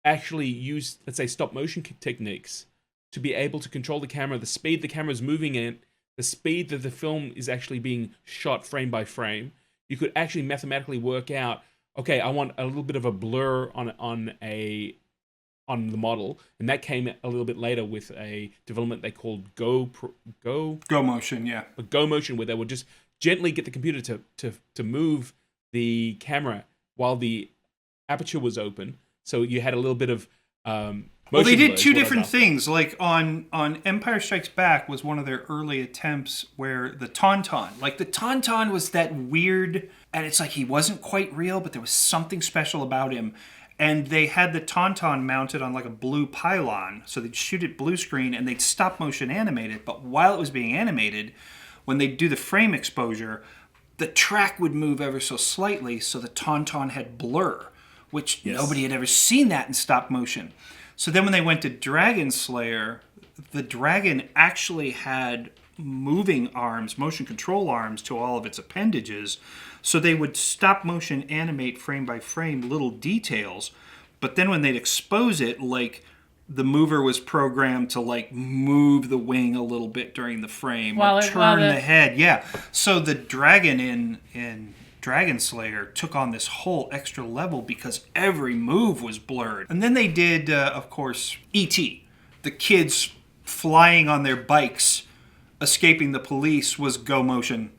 actually use, let's say, stop motion techniques to be able to control the camera, the speed the camera is moving in, the speed that the film is actually being shot frame by frame. You could actually mathematically work out, okay, I want a little bit of a blur on the model, and that came a little bit later with a development they called Go Motion, yeah. Go Motion, where they would just gently get the computer to move the camera while the aperture was open, so you had a little bit of well, they did two different things. Like on Empire Strikes Back was one of their early attempts where the Tauntaun was that weird, and it's like he wasn't quite real, but there was something special about him. And they had the Tauntaun mounted on like a blue pylon, so they'd shoot it blue screen and they'd stop motion animate it. But while it was being animated, when they'd do the frame exposure, the track would move ever so slightly, so the Tauntaun had blur, which nobody had ever seen that in stop motion. So then when they went to Dragon Slayer, the dragon actually had moving arms, motion control arms to all of its appendages. So they would stop motion animate frame by frame little details. But then when they'd expose it, like the mover was programmed to like move the wing a little bit during the frame or turn the head. Yeah. So the dragon in Dragon Slayer took on this whole extra level because every move was blurred. And then they did, of course, E.T. The kids flying on their bikes, escaping the police was Go Motion.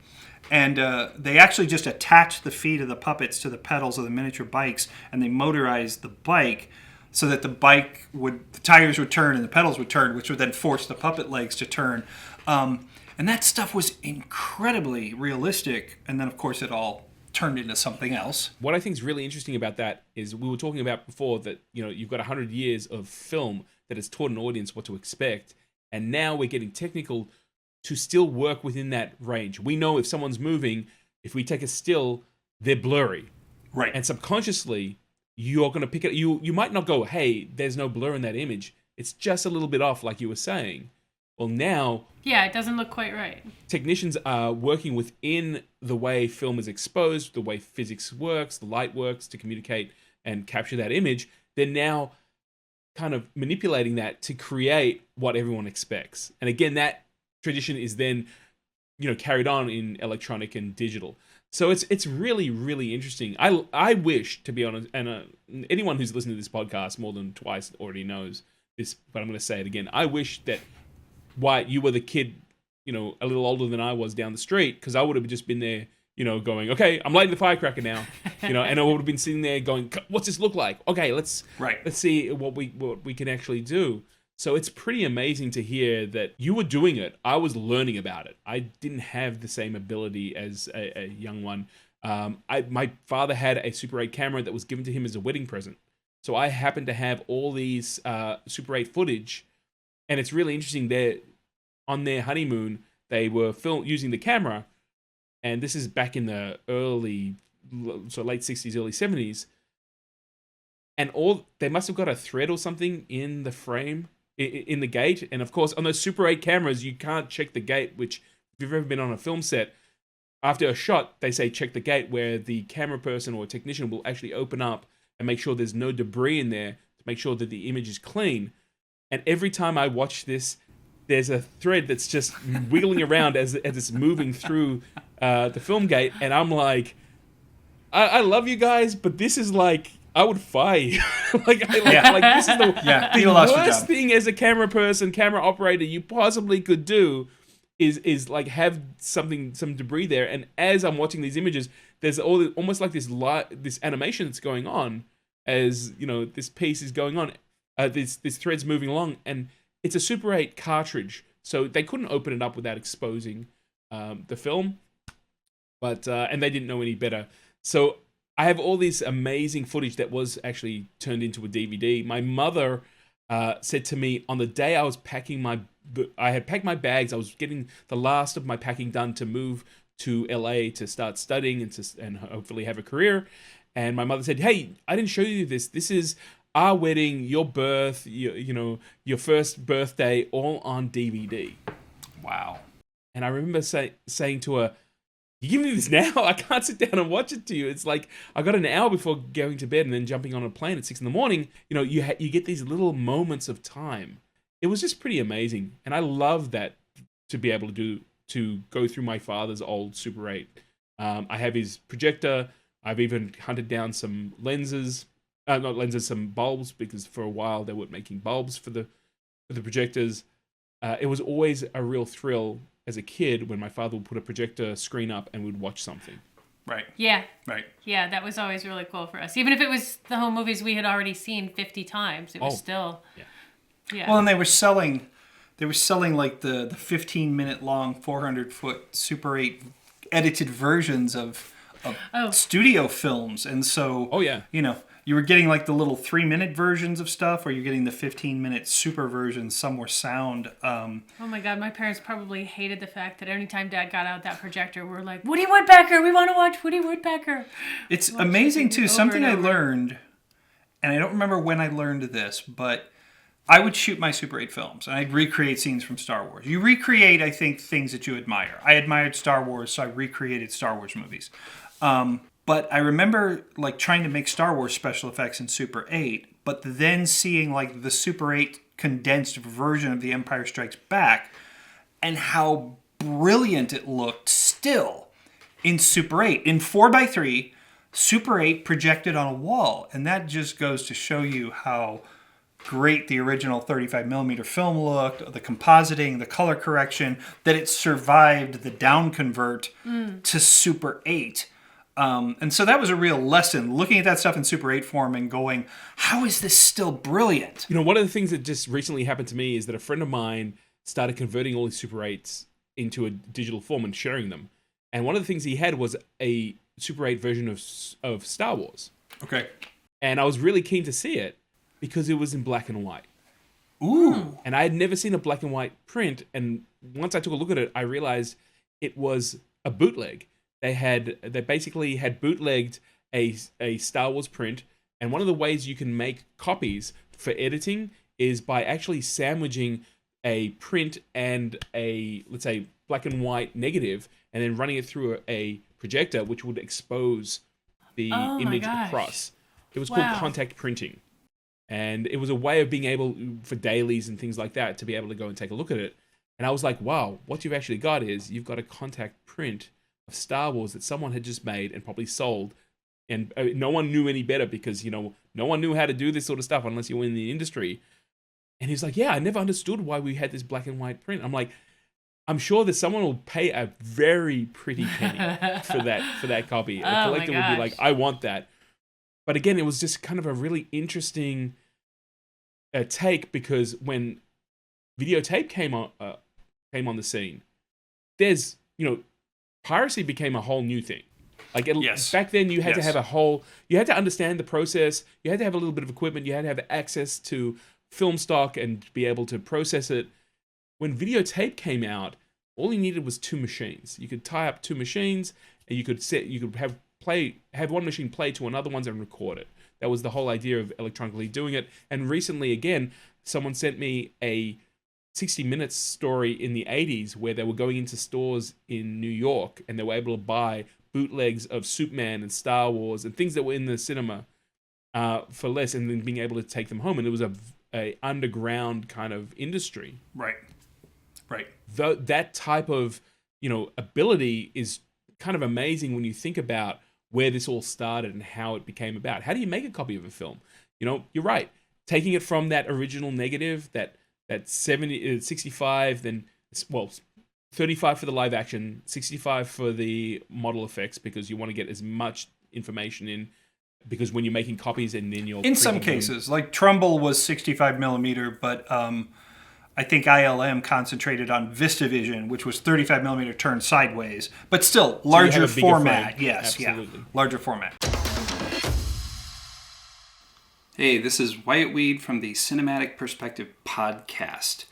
And they actually just attached the feet of the puppets to the pedals of the miniature bikes, and they motorized the bike so that the tires would turn and the pedals would turn, which would then force the puppet legs to turn. And that stuff was incredibly realistic. And then, of course, it all turned into something else. What I think is really interesting about that is we were talking about before that, you've got 100 years of film that has taught an audience what to expect. And now we're getting technical to still work within that range. We know if someone's moving, if we take a still, they're blurry. Right. And subconsciously, you're going to pick it. You might not go, hey, there's no blur in that image. It's just a little bit off, like you were saying. Well, now... yeah, it doesn't look quite right. Technicians are working within the way film is exposed, the way physics works, the light works to communicate and capture that image. They're now kind of manipulating that to create what everyone expects. And again, that tradition is then, carried on in electronic and digital. So it's really, really interesting. I wish, to be honest, and anyone who's listened to this podcast more than twice already knows this, but I'm going to say it again. I wish that Wyatt, you were the kid, a little older than I was down the street, because I would have just been there, going, okay, I'm lighting the firecracker now, and I would have been sitting there going, what's this look like? Okay, let's see what we can actually do. So it's pretty amazing to hear that you were doing it. I was learning about it. I didn't have the same ability as a young one. My father had a Super 8 camera that was given to him as a wedding present. So I happened to have all these Super 8 footage. And it's really interesting that on their honeymoon, they were using the camera. And this is back in the late 60s, early 70s. And they must have got a thread or something in the frame, in the gate. And of course, on those Super 8 cameras, you can't check the gate, which if you've ever been on a film set, after a shot, they say check the gate, where the camera person or technician will actually open up and make sure there's no debris in there to make sure that the image is clean. And every time I watch this, there's a thread that's just wiggling around as it's moving through the film gate. And I'm like, I love you guys, but this is like, I would fire you. This is the worst thing as a camera person, camera operator you possibly could do is like have some debris there. And as I'm watching these images, there's almost like this animation that's going on as, this piece is going on. This thread's moving along, and it's a Super 8 cartridge, so they couldn't open it up without exposing the film. But and they didn't know any better. So I have all this amazing footage that was actually turned into a DVD. My mother said to me on the day I was packing I had packed my bags. I was getting the last of my packing done to move to LA to start studying and hopefully have a career. And my mother said, "Hey, I didn't show you this. This is our wedding, your birth, your first birthday, all on DVD." Wow. And I remember saying to her, "You give me this now? I can't sit down and watch it to you. It's like I got an hour before going to bed and then jumping on a plane at 6 a.m. You get these little moments of time. It was just pretty amazing, and I love that to be able to go through my father's old Super 8. I have his projector. I've even hunted down some lenses, not lenses, some bulbs, because for a while they were making bulbs for the projectors. It was always a real thrill as a kid when my father would put a projector screen up and we'd watch something. Right. Yeah. Right. Yeah, that was always really cool for us. Even if it was the home movies we had already seen 50 times, it was still... Yeah. Well, and they were selling like the 15-minute long 400-foot Super 8 edited versions of studio films. And so, you were getting like the little 3-minute versions of stuff, or you're getting the 15-minute super versions. Some were sound. Oh my God, my parents probably hated the fact that anytime Dad got out that projector, we're like, Woody Woodpecker, we want to watch Woody Woodpecker. It's amazing too. Something I learned, and I don't remember when I learned this, but I would shoot my Super 8 films, and I'd recreate scenes from Star Wars. You recreate, I think, things that you admire. I admired Star Wars, so I recreated Star Wars movies. But I remember like trying to make Star Wars special effects in Super 8, but then seeing like the Super 8 condensed version of The Empire Strikes Back and how brilliant it looked still in Super 8. In 4:3, Super 8 projected on a wall, and that just goes to show you how great the original 35mm film looked, the compositing, the color correction, that it survived the down convert to Super 8. And so that was a real lesson, looking at that stuff in Super 8 form and going, how is this still brilliant? One of the things that just recently happened to me is that a friend of mine started converting all his Super 8s into a digital form and sharing them. And one of the things he had was a Super 8 version of Star Wars. Okay. And I was really keen to see it because it was in black and white. Ooh. And I had never seen a black and white print. And once I took a look at it, I realized it was a bootleg. They basically had bootlegged a Star Wars print, and one of the ways you can make copies for editing is by actually sandwiching a print and a, let's say, black and white negative, and then running it through a projector, which would expose the image across. It was called contact printing, and it was a way of being able, for dailies and things like that, to be able to go and take a look at it. And I was like, wow, what you've actually got is you've got a contact print of Star Wars that someone had just made and probably sold, and no one knew any better because no one knew how to do this sort of stuff unless you were in the industry. And he's like, yeah, I never understood why we had this black and white print. I'm like, I'm sure that someone will pay a very pretty penny for that copy. A collector would be like, I want that. But again, it was just kind of a really interesting take, because when videotape came on the scene, there's piracy became a whole new thing. Like back then, you had to have you had to understand the process. You had to have a little bit of equipment. You had to have access to film stock and be able to process it. When videotape came out, all you needed was 2 machines. You could tie up 2 machines, and you could have one machine play to another one and record it. That was the whole idea of electronically doing it. And recently, again, someone sent me a 60 Minutes story in the 80s where they were going into stores in New York and they were able to buy bootlegs of Superman and Star Wars and things that were in the cinema for less, and then being able to take them home. And it was a underground kind of industry. Right. That type of ability is kind of amazing when you think about where this all started and how it became about. How do you make a copy of a film? You're right. Taking it from that original negative, that 65, then 35 for the live action, 65 for the model effects, because you want to get as much information in, because when you're making copies and then you're... In some cases, like Trumbull was 65mm, but I think ILM concentrated on VistaVision, which was 35mm turned sideways, but still larger format. Frame. Yes, absolutely. Yeah, larger format. Hey, this is Wyatt Weed from the Cinematic Perspective podcast.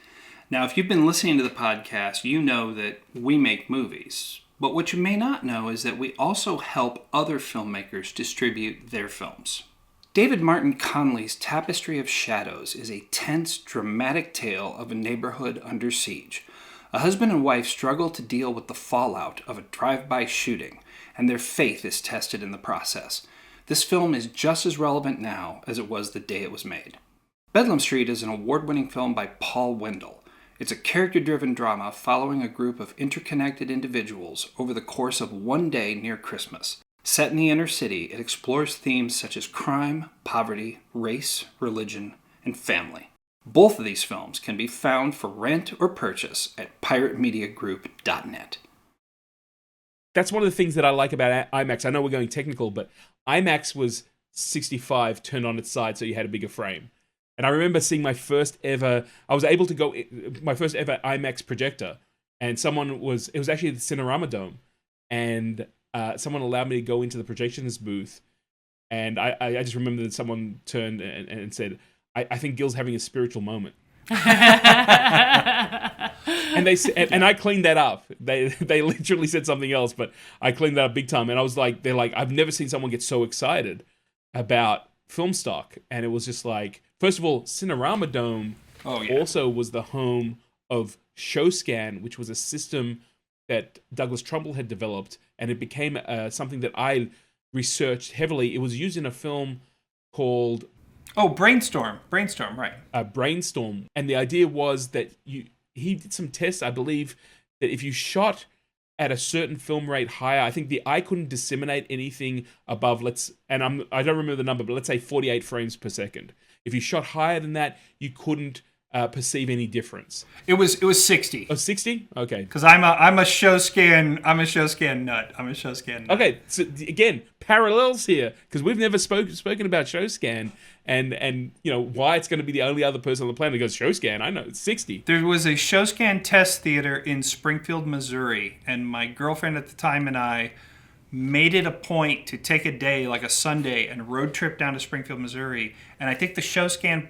Now, if you've been listening to the podcast, you know that we make movies. But what you may not know is that we also help other filmmakers distribute their films. David Martin Conley's Tapestry of Shadows is a tense, dramatic tale of a neighborhood under siege. A husband and wife struggle to deal with the fallout of a drive-by shooting, and their faith is tested in the process. This film is just as relevant now as it was the day it was made. Bedlam Street is an award-winning film by Paul Wendell. It's a character-driven drama following a group of interconnected individuals over the course of one day near Christmas. Set in the inner city, it explores themes such as crime, poverty, race, religion, and family. Both of these films can be found for rent or purchase at piratemediagroup.net. That's one of the things that I like about IMAX. I know we're going technical, but IMAX was 65 turned on its side, so you had a bigger frame. And I remember seeing my first ever IMAX projector, and it was actually at the Cinerama Dome, and someone allowed me to go into the projectionist booth, and I just remember that someone turned and said, I think Gil's having a spiritual moment. And I cleaned that up. They literally said something else, but I cleaned that up big time. And I was like, I've never seen someone get so excited about film stock. And it was just like, first of all, Cinerama Dome also was the home of ShowScan, which was a system that Douglas Trumbull had developed, and it became something that I researched heavily. It was used in a film called Brainstorm, right. Brainstorm. And the idea was that he did some tests, I believe, that if you shot at a certain film rate higher, I think the eye couldn't disseminate anything above, I don't remember the number, but let's say 48 frames per second. If you shot higher than that, you couldn't perceive any difference. It was 60. Oh, 60? Okay. Because I'm a show scan nut. Okay, so again, parallels here, because we've never spoken about ShowScan and why it's going to be the only other person on the planet who goes, ShowScan, I know, it's 60. There was a ShowScan test theater in Springfield, Missouri, and my girlfriend at the time and I made it a point to take a day, like a Sunday, and road trip down to Springfield, Missouri, and I think the ShowScan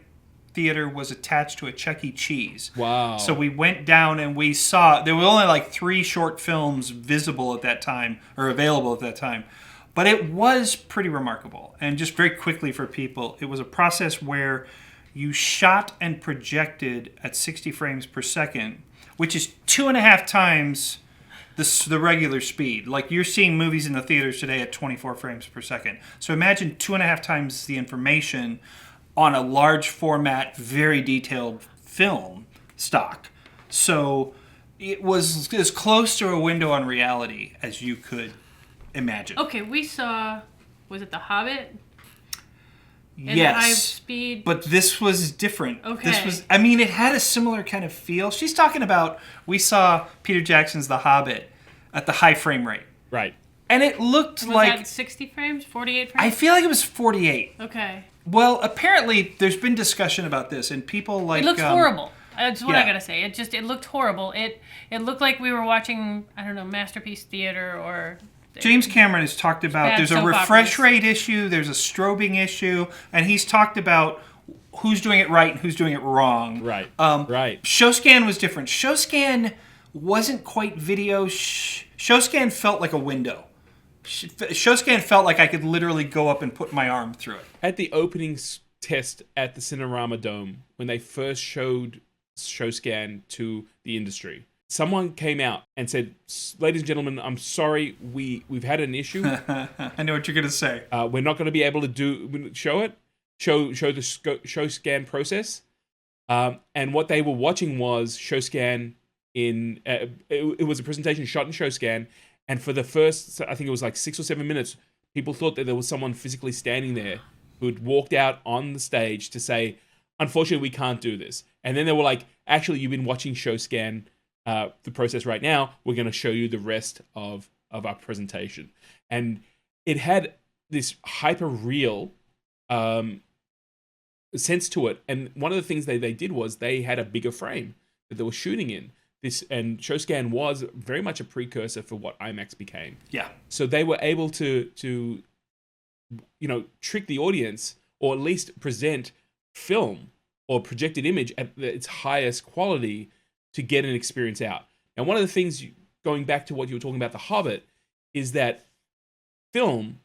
theater was attached to a Chuck E. Cheese. Wow. So we went down and we saw, there were only like 3 short films visible at that time, or available at that time. But it was pretty remarkable. And just very quickly for people, it was a process where you shot and projected at 60 frames per second, which is 2.5 times the regular speed. Like you're seeing movies in the theaters today at 24 frames per second. So imagine 2.5 times the information on a large format, very detailed film stock. So it was as close to a window on reality as you could imagine. Okay, we saw, was it The Hobbit? Yes. High speed. But this was different. Okay. It had a similar kind of feel. She's talking about, we saw Peter Jackson's The Hobbit at the high frame rate. Right. And it looked was like... that 60 frames? 48 frames? I feel like it was 48. Okay. Well, apparently, there's been discussion about this, and people like... It looks horrible. That's what yeah. I gotta say. It looked horrible. It looked like we were watching, I don't know, Masterpiece Theater or... James Cameron has talked about there's a refresh rate issue, there's a strobing issue, and he's talked about who's doing it right and who's doing it wrong. Right. Right. ShowScan was different. ShowScan wasn't quite video. ShowScan felt like a window. ShowScan felt like I could literally go up and put my arm through it. At the opening test at the Cinerama Dome, when they first showed ShowScan to the industry, someone came out and said, "Ladies and gentlemen, I'm sorry, we've had an issue. I know what you're gonna say. We're not going to be able to show the ShowScan process." And what they were watching was ShowScan in. It was a presentation shot in ShowScan, and for the first, I think it was like 6 or 7 minutes, people thought that there was someone physically standing there who had walked out on the stage to say, "Unfortunately, we can't do this." And then they were like, "Actually, you've been watching ShowScan." The process right now, we're going to show you the rest of our presentation. And it had this hyper real sense to it. And one of the things they did was they had a bigger frame that they were shooting in. And ShowScan was very much a precursor for what IMAX became. Yeah. So they were able to trick the audience, or at least present film or projected image at its highest quality to get an experience out. And one of the things going back to what you were talking about, The Hobbit, is that film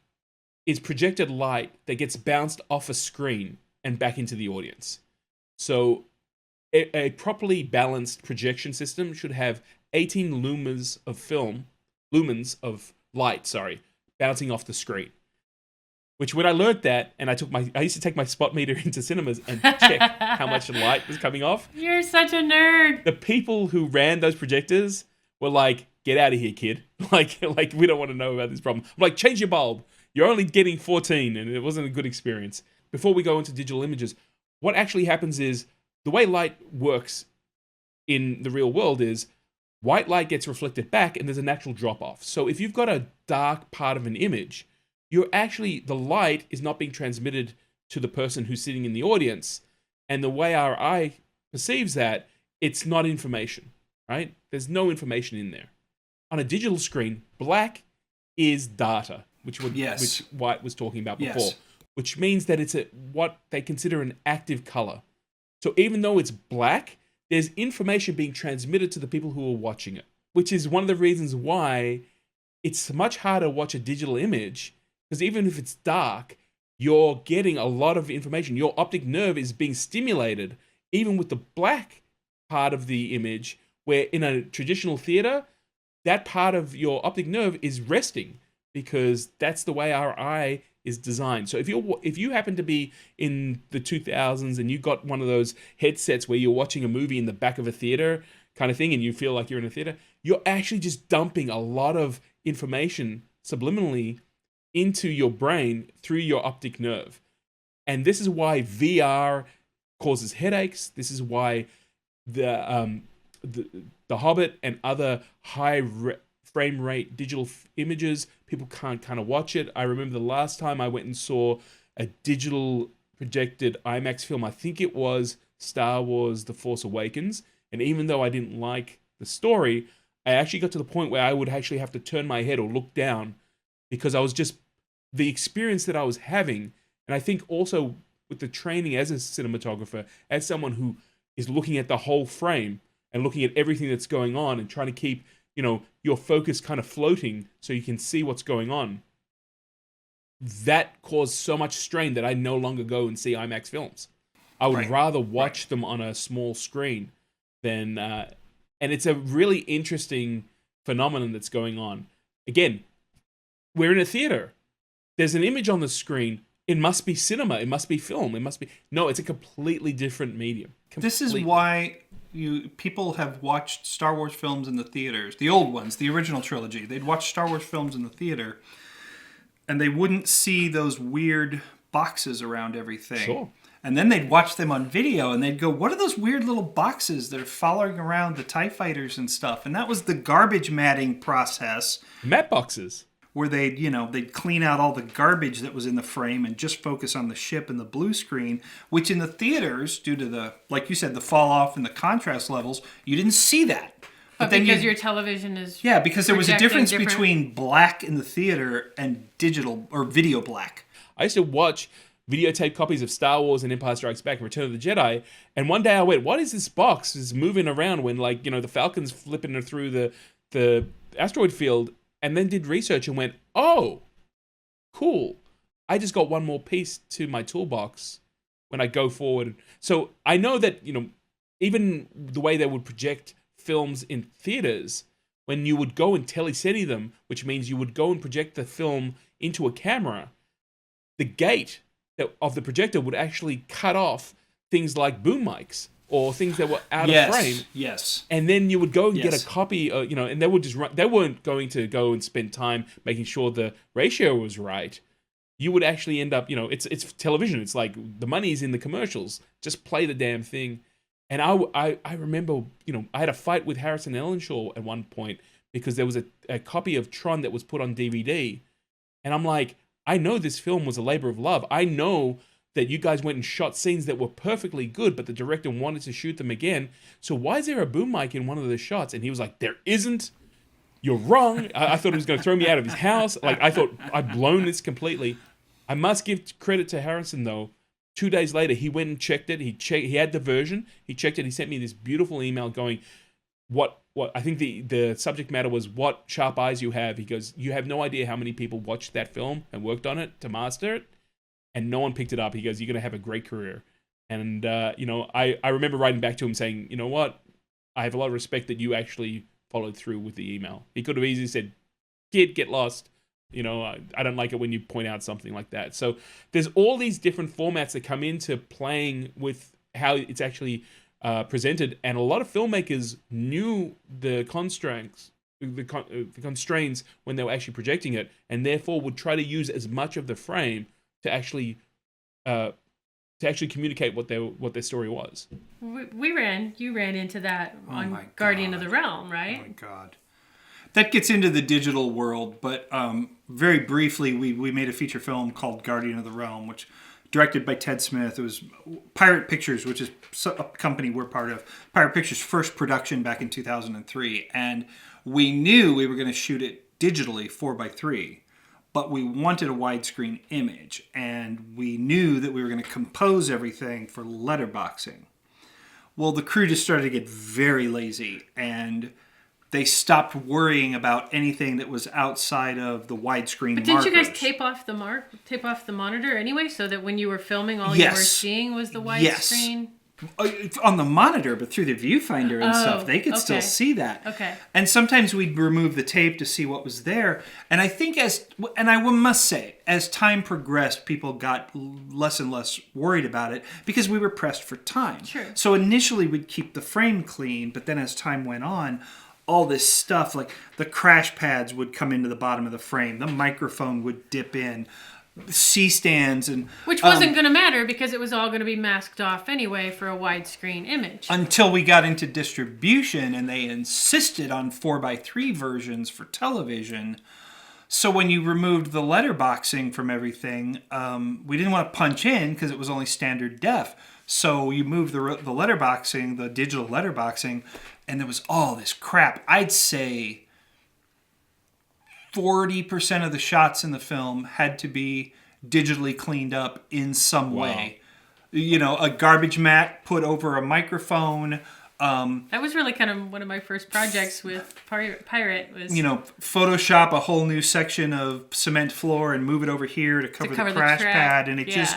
is projected light that gets bounced off a screen and back into the audience. So a properly balanced projection system should have 18 lumens of light, bouncing off the screen. Which when I learned that, and I used to take my spot meter into cinemas and check how much light was coming off. You're such a nerd. The people who ran those projectors were like, "Get out of here, kid! Like we don't want to know about this problem." I'm like, "Change your bulb. You're only getting 14," and it wasn't a good experience. Before we go into digital images, what actually happens is the way light works in the real world is white light gets reflected back, and there's a natural drop off. So if you've got a dark part of an image, the light is not being transmitted to the person who's sitting in the audience. And the way our eye perceives that, it's not information, right? There's no information in there. On a digital screen, black is data, which White was talking about before, which means that it's what they consider an active color. So even though it's black, there's information being transmitted to the people who are watching it, which is one of the reasons why it's much harder to watch a digital image. Because even if it's dark, you're getting a lot of information. Your optic nerve is being stimulated, even with the black part of the image, where in a traditional theater, that part of your optic nerve is resting because that's the way our eye is designed. So if you happen to be in the 2000s and you got one of those headsets where you're watching a movie in the back of a theater kind of thing and you feel like you're in a theater, you're actually just dumping a lot of information subliminally into your brain through your optic nerve. And this is why VR causes headaches. This is why the Hobbit and other frame rate digital images, people can't kind of watch it. I remember the last time I went and saw a digital projected IMAX film, I think it was Star Wars The Force Awakens. And even though I didn't like the story, I actually got to the point where I would actually have to turn my head or look down because I was just the experience that I was having. And I think also with the training as a cinematographer, as someone who is looking at the whole frame and looking at everything that's going on and trying to keep, your focus kind of floating so you can see what's going on, that caused so much strain that I no longer go and see IMAX films. I would rather watch them on a small screen than, and it's a really interesting phenomenon that's going on. Again, we're in a theater. There's an image on the screen. It must be cinema. It must be film. No, it's a completely different medium. This is why people have watched Star Wars films in the theaters, the old ones, the original trilogy. They'd watch Star Wars films in the theater, and they wouldn't see those weird boxes around everything. Sure. And then they'd watch them on video, and they'd go, what are those weird little boxes that are following around the TIE fighters and stuff? And that was the garbage matting process. Matte boxes. Where they'd clean out all the garbage that was in the frame and just focus on the ship and the blue screen, which in the theaters, due to the, like you said, the fall off and the contrast levels, you didn't see that. But then because your television is because there was a difference between black in the theater and digital or video black. I used to watch videotape copies of Star Wars and Empire Strikes Back and Return of the Jedi, and one day I went, what is this box? It's moving around when the Falcon's flipping through the asteroid field. And then did research and went, oh, cool. I just got one more piece to my toolbox when I go forward. So I know that, even the way they would project films in theaters, when you would go and telecine them, which means you would go and project the film into a camera, the gate of the projector would actually cut off things like boom mics or things that were out of frame. Yes. And then you would go and get a copy, and they would just run. They weren't going to go and spend time making sure the ratio was right. You would actually end up, it's television. It's like the money's in the commercials. Just play the damn thing. And I remember, I had a fight with Harrison Ellenshaw at one point because there was a copy of Tron that was put on DVD. And I'm like, I know this film was a labor of love. I know that you guys went and shot scenes that were perfectly good, but the director wanted to shoot them again. So why is there a boom mic in one of the shots? And he was like, there isn't. You're wrong. I thought he was going to throw me out of his house. Like, I thought I'd blown this completely. I must give credit to Harrison, though. 2 days later, he went and checked it. He had the version. He checked it. He sent me this beautiful email going, what I think the subject matter was what sharp eyes you have. He goes, you have no idea how many people watched that film and worked on it to master it, and no one picked it up. He goes, you're gonna have a great career. And I remember writing back to him saying, you know what, I have a lot of respect that you actually followed through with the email. He could have easily said, kid, get lost. I don't like it when you point out something like that. So there's all these different formats that come into playing with how it's actually presented, and a lot of filmmakers knew the constraints when they were actually projecting it, and therefore would try to use as much of the frame to actually communicate what their story was. You ran into that on Guardian of the Realm, right? Oh my God. That gets into the digital world, but very briefly, we made a feature film called Guardian of the Realm, which directed by Ted Smith. It was Pirate Pictures, which is a company we're part of. Pirate Pictures' first production back in 2003. And we knew we were going to shoot it digitally, 4:3, but we wanted a widescreen image. And we knew that we were going to compose everything for letterboxing. Well, the crew just started to get very lazy, and they stopped worrying about anything that was outside of the widescreen. But didn't you guys tape off the monitor anyway, so that when you were filming, all you were seeing was the widescreen? On the monitor, but through the viewfinder and stuff, they could still see that. Okay. And sometimes we'd remove the tape to see what was there. And I think I must say, as time progressed, people got less and less worried about it because we were pressed for time. Sure. So initially we'd keep the frame clean, but then as time went on, all this stuff, like the crash pads would come into the bottom of the frame, the microphone would dip in, C-stands, and which wasn't going to matter because it was all going to be masked off anyway for a widescreen image. Until we got into distribution and they insisted on 4:3 versions for television. So when you removed the letterboxing from everything, we didn't want to punch in because it was only standard def. So you moved the letterboxing, the digital letterboxing, and there was all this crap. I'd say 40% of the shots in the film had to be digitally cleaned up in some way. A garbage mat put over a microphone. That was really kind of one of my first projects with Pirate. Was Photoshop a whole new section of cement floor and move it over here to cover the crash pad, and it just.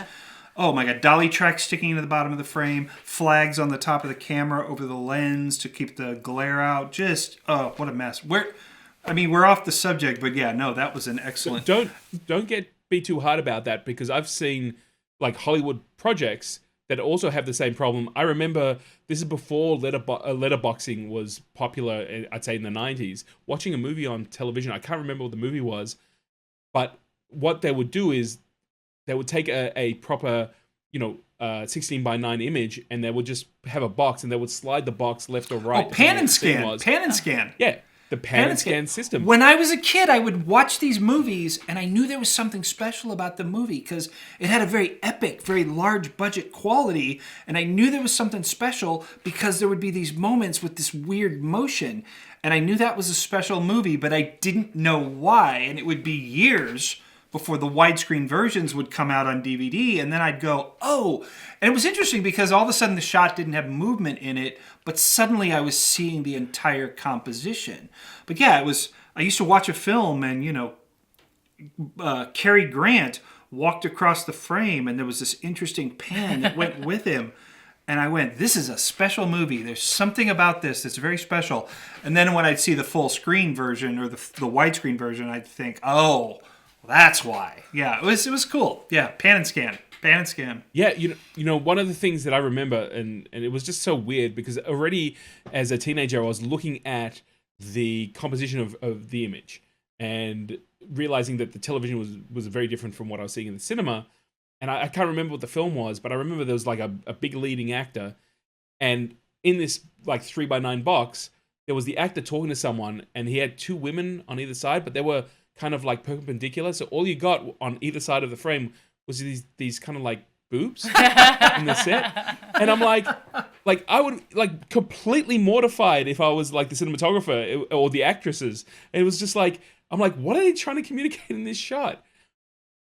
Oh my God, dolly tracks sticking into the bottom of the frame, flags on the top of the camera over the lens to keep the glare out. Just, what a mess. We're off the subject, but yeah, no, that was an excellent... Don't be too hard about that, because I've seen like Hollywood projects that also have the same problem. I remember, this is before letterboxing was popular, I'd say in the 90s, watching a movie on television. I can't remember what the movie was, but what they would do is they would take a proper, 16:9 image, and they would just have a box, and they would slide the box left or right. Oh, pan and scan. Yeah, the pan and scan system. When I was a kid, I would watch these movies, and I knew there was something special about the movie because it had a very epic, very large budget quality, and I knew there was something special because there would be these moments with this weird motion, and I knew that was a special movie, but I didn't know why, and it would be years before the widescreen versions would come out on DVD, and then I'd go, oh. And it was interesting because all of a sudden the shot didn't have movement in it, but suddenly I was seeing the entire composition. But yeah, I used to watch a film, and, Cary Grant walked across the frame, and there was this interesting pan that went with him. And I went, this is a special movie. There's something about this that's very special. And then when I'd see the full screen version or the widescreen version, I'd think, oh, that's why. Yeah, it was cool. Yeah, pan and scan. Yeah, one of the things that I remember, and it was just so weird because already as a teenager, I was looking at the composition of the image and realizing that the television was very different from what I was seeing in the cinema. And I can't remember what the film was, but I remember there was like a big leading actor, and in this like 3:9 box, there was the actor talking to someone, and he had two women on either side, but they were kind of like perpendicular, so all you got on either side of the frame was these kind of like boobs in the set. And I'm like I would like completely mortified if I was like the cinematographer or the actresses. And it was just like, I'm like, what are they trying to communicate in this shot?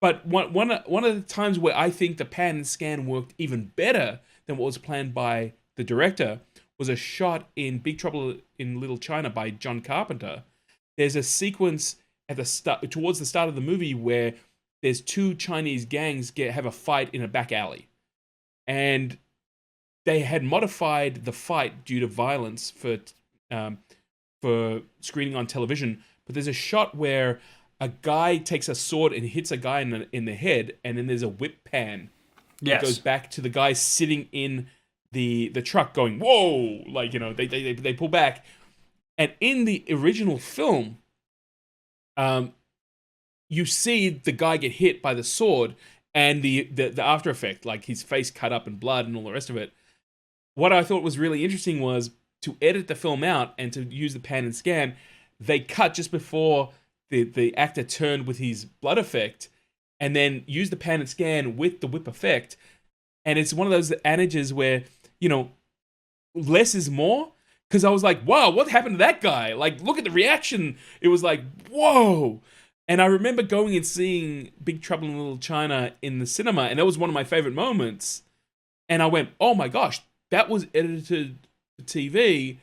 But one of the times where I think the pan and scan worked even better than what was planned by the director was a shot in Big Trouble in Little China by John Carpenter. There's a sequence at the start, towards the start of the movie, where there's two Chinese gangs have a fight in a back alley, and they had modified the fight due to violence for screening on television. But there's a shot where a guy takes a sword and hits a guy in the head, and then there's a whip pan. Yes. It goes back to the guy sitting in the truck going, whoa, like, they pull back. And in the original film, you see the guy get hit by the sword and the after effect, like his face cut up and blood and all the rest of it. What I thought was really interesting was to edit the film out and to use the pan and scan. They cut just before the actor turned with his blood effect, and then use the pan and scan with the whip effect. And it's one of those adages where, less is more. Because I was like, wow, what happened to that guy? Like, look at the reaction. It was like, whoa. And I remember going and seeing Big Trouble in Little China in the cinema, and that was one of my favorite moments. And I went, oh my gosh, that was edited for TV,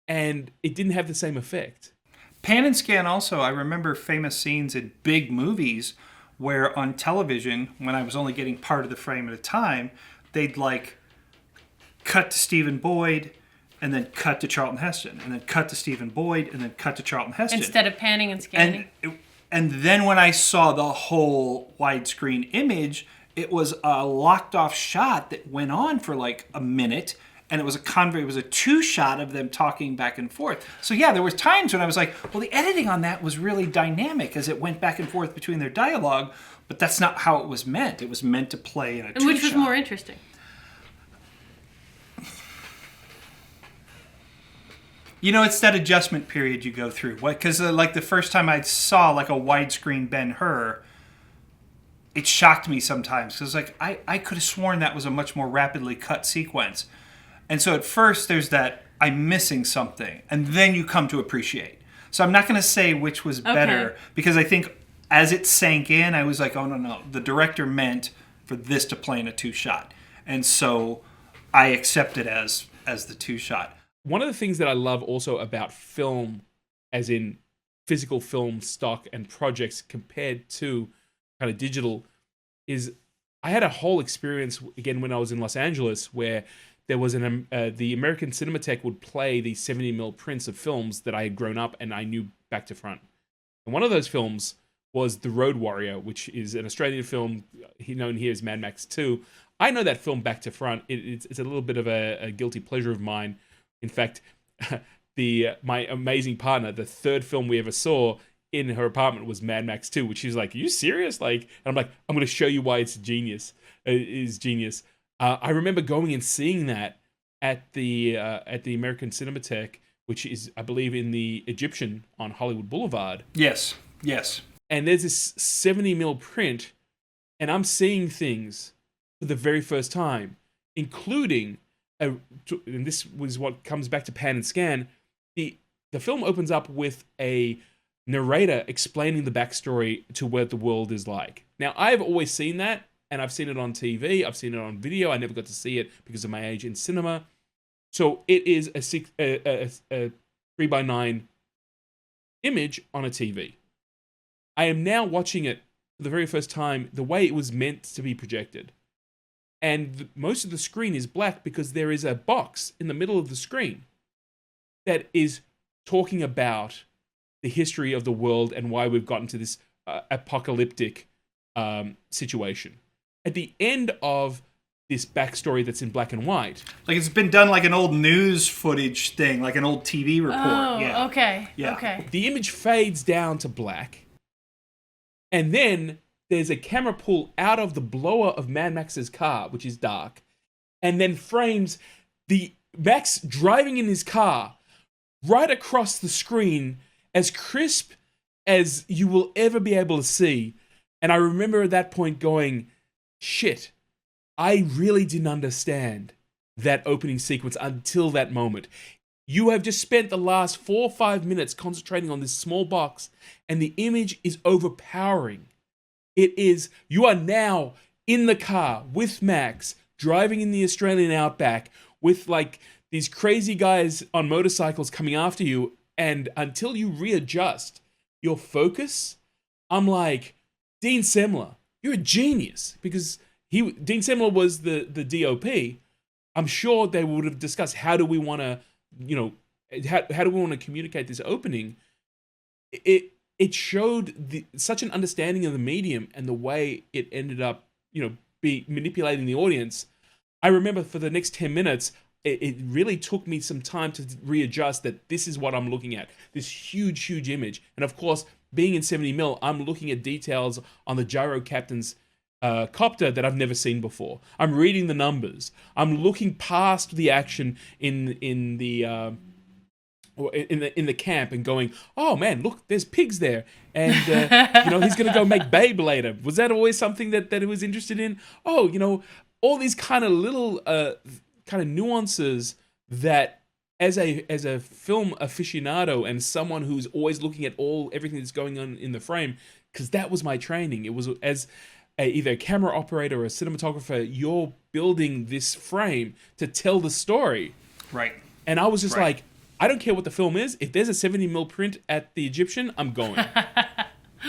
and it didn't have the same effect. Pan and scan also, I remember famous scenes in big movies where on television, when I was only getting part of the frame at a time, they'd like cut to Stephen Boyd, and then cut to Charlton Heston, and then cut to Stephen Boyd, and then cut to Charlton Heston. Instead of panning and scanning. And then when I saw the whole widescreen image, it was a locked off shot that went on for like a minute, and it was a two shot of them talking back and forth. So yeah, there was times when I was like, well, the editing on that was really dynamic as it went back and forth between their dialogue, but that's not how it was meant. It was meant to play in a two shot. And which was more interesting? It's that adjustment period you go through. Because like the first time I saw like a widescreen Ben-Hur, it shocked me sometimes. Because like I could have sworn that was a much more rapidly cut sequence. And so at first there's that I'm missing something. And then you come to appreciate. So I'm not going to say which was better. Because I think as it sank in, I was like, oh, no. The director meant for this to play in a two-shot. And so I accept it as the two-shot. One of the things that I love also about film, as in physical film stock and projects compared to kind of digital, is I had a whole experience, again, when I was in Los Angeles, where there was the American Cinematheque would play these 70mm prints of films that I had grown up and I knew back to front. And one of those films was The Road Warrior, which is an Australian film known here as Mad Max 2. I know that film back to front. It's a little bit of a guilty pleasure of mine. In fact, my amazing partner, the third film we ever saw in her apartment was Mad Max 2, which she's like, are you serious? Like, and I'm like, I'm going to show you why it's genius. It is genius. I remember going and seeing that at the American Cinematheque, which is, I believe, in the Egyptian on Hollywood Boulevard. Yes. And there's this 70mm print, and I'm seeing things for the very first time, including... and this was what comes back to pan and scan. The film opens up with a narrator explaining the backstory to what the world is like. Now, I've always seen that, and I've seen it on TV. I've seen it on video. I never got to see it because of my age in cinema. So it is a 3:9 image on a TV. I am now watching it for the very first time the way it was meant to be projected. And most of the screen is black because there is a box in the middle of the screen that is talking about the history of the world and why we've gotten to this apocalyptic situation. At the end of this backstory that's in black and white. Like it's been done like an old news footage thing, like an old TV report. Oh, yeah. Okay. Yeah. Okay. The image fades down to black. And then there's a camera pull out of the blower of Mad Max's car, which is dark, and then frames the Max driving in his car right across the screen, as crisp as you will ever be able to see. And I remember at that point going, shit, I really didn't understand that opening sequence until that moment. You have just spent the last 4 or 5 minutes concentrating on this small box, and the image is overpowering. You are now in the car with Max, driving in the Australian outback with like these crazy guys on motorcycles coming after you, and until you readjust your focus, I'm like, Dean Semler, you're a genius, because Dean Semler was the DOP. I'm sure they would have discussed how do we want to, how do we want to communicate this opening. It showed such an understanding of the medium and the way it ended up, be manipulating the audience. I remember for the next 10 minutes, it really took me some time to readjust that this is what I'm looking at, this huge, huge image. And of course, being in 70mm, I'm looking at details on the gyro captain's copter that I've never seen before. I'm reading the numbers. I'm looking past the action in the camp and going, oh man, look, there's pigs there, and he's gonna go make babe later. Was that always something that he was interested in? Oh, all these kind of little kind of nuances that as a film aficionado and someone who's always looking at everything that's going on in the frame, because that was my training. It was as either a camera operator or a cinematographer, you're building this frame to tell the story. Right. And I was just like, I don't care what the film is. If there's a 70mm print at the Egyptian, I'm going.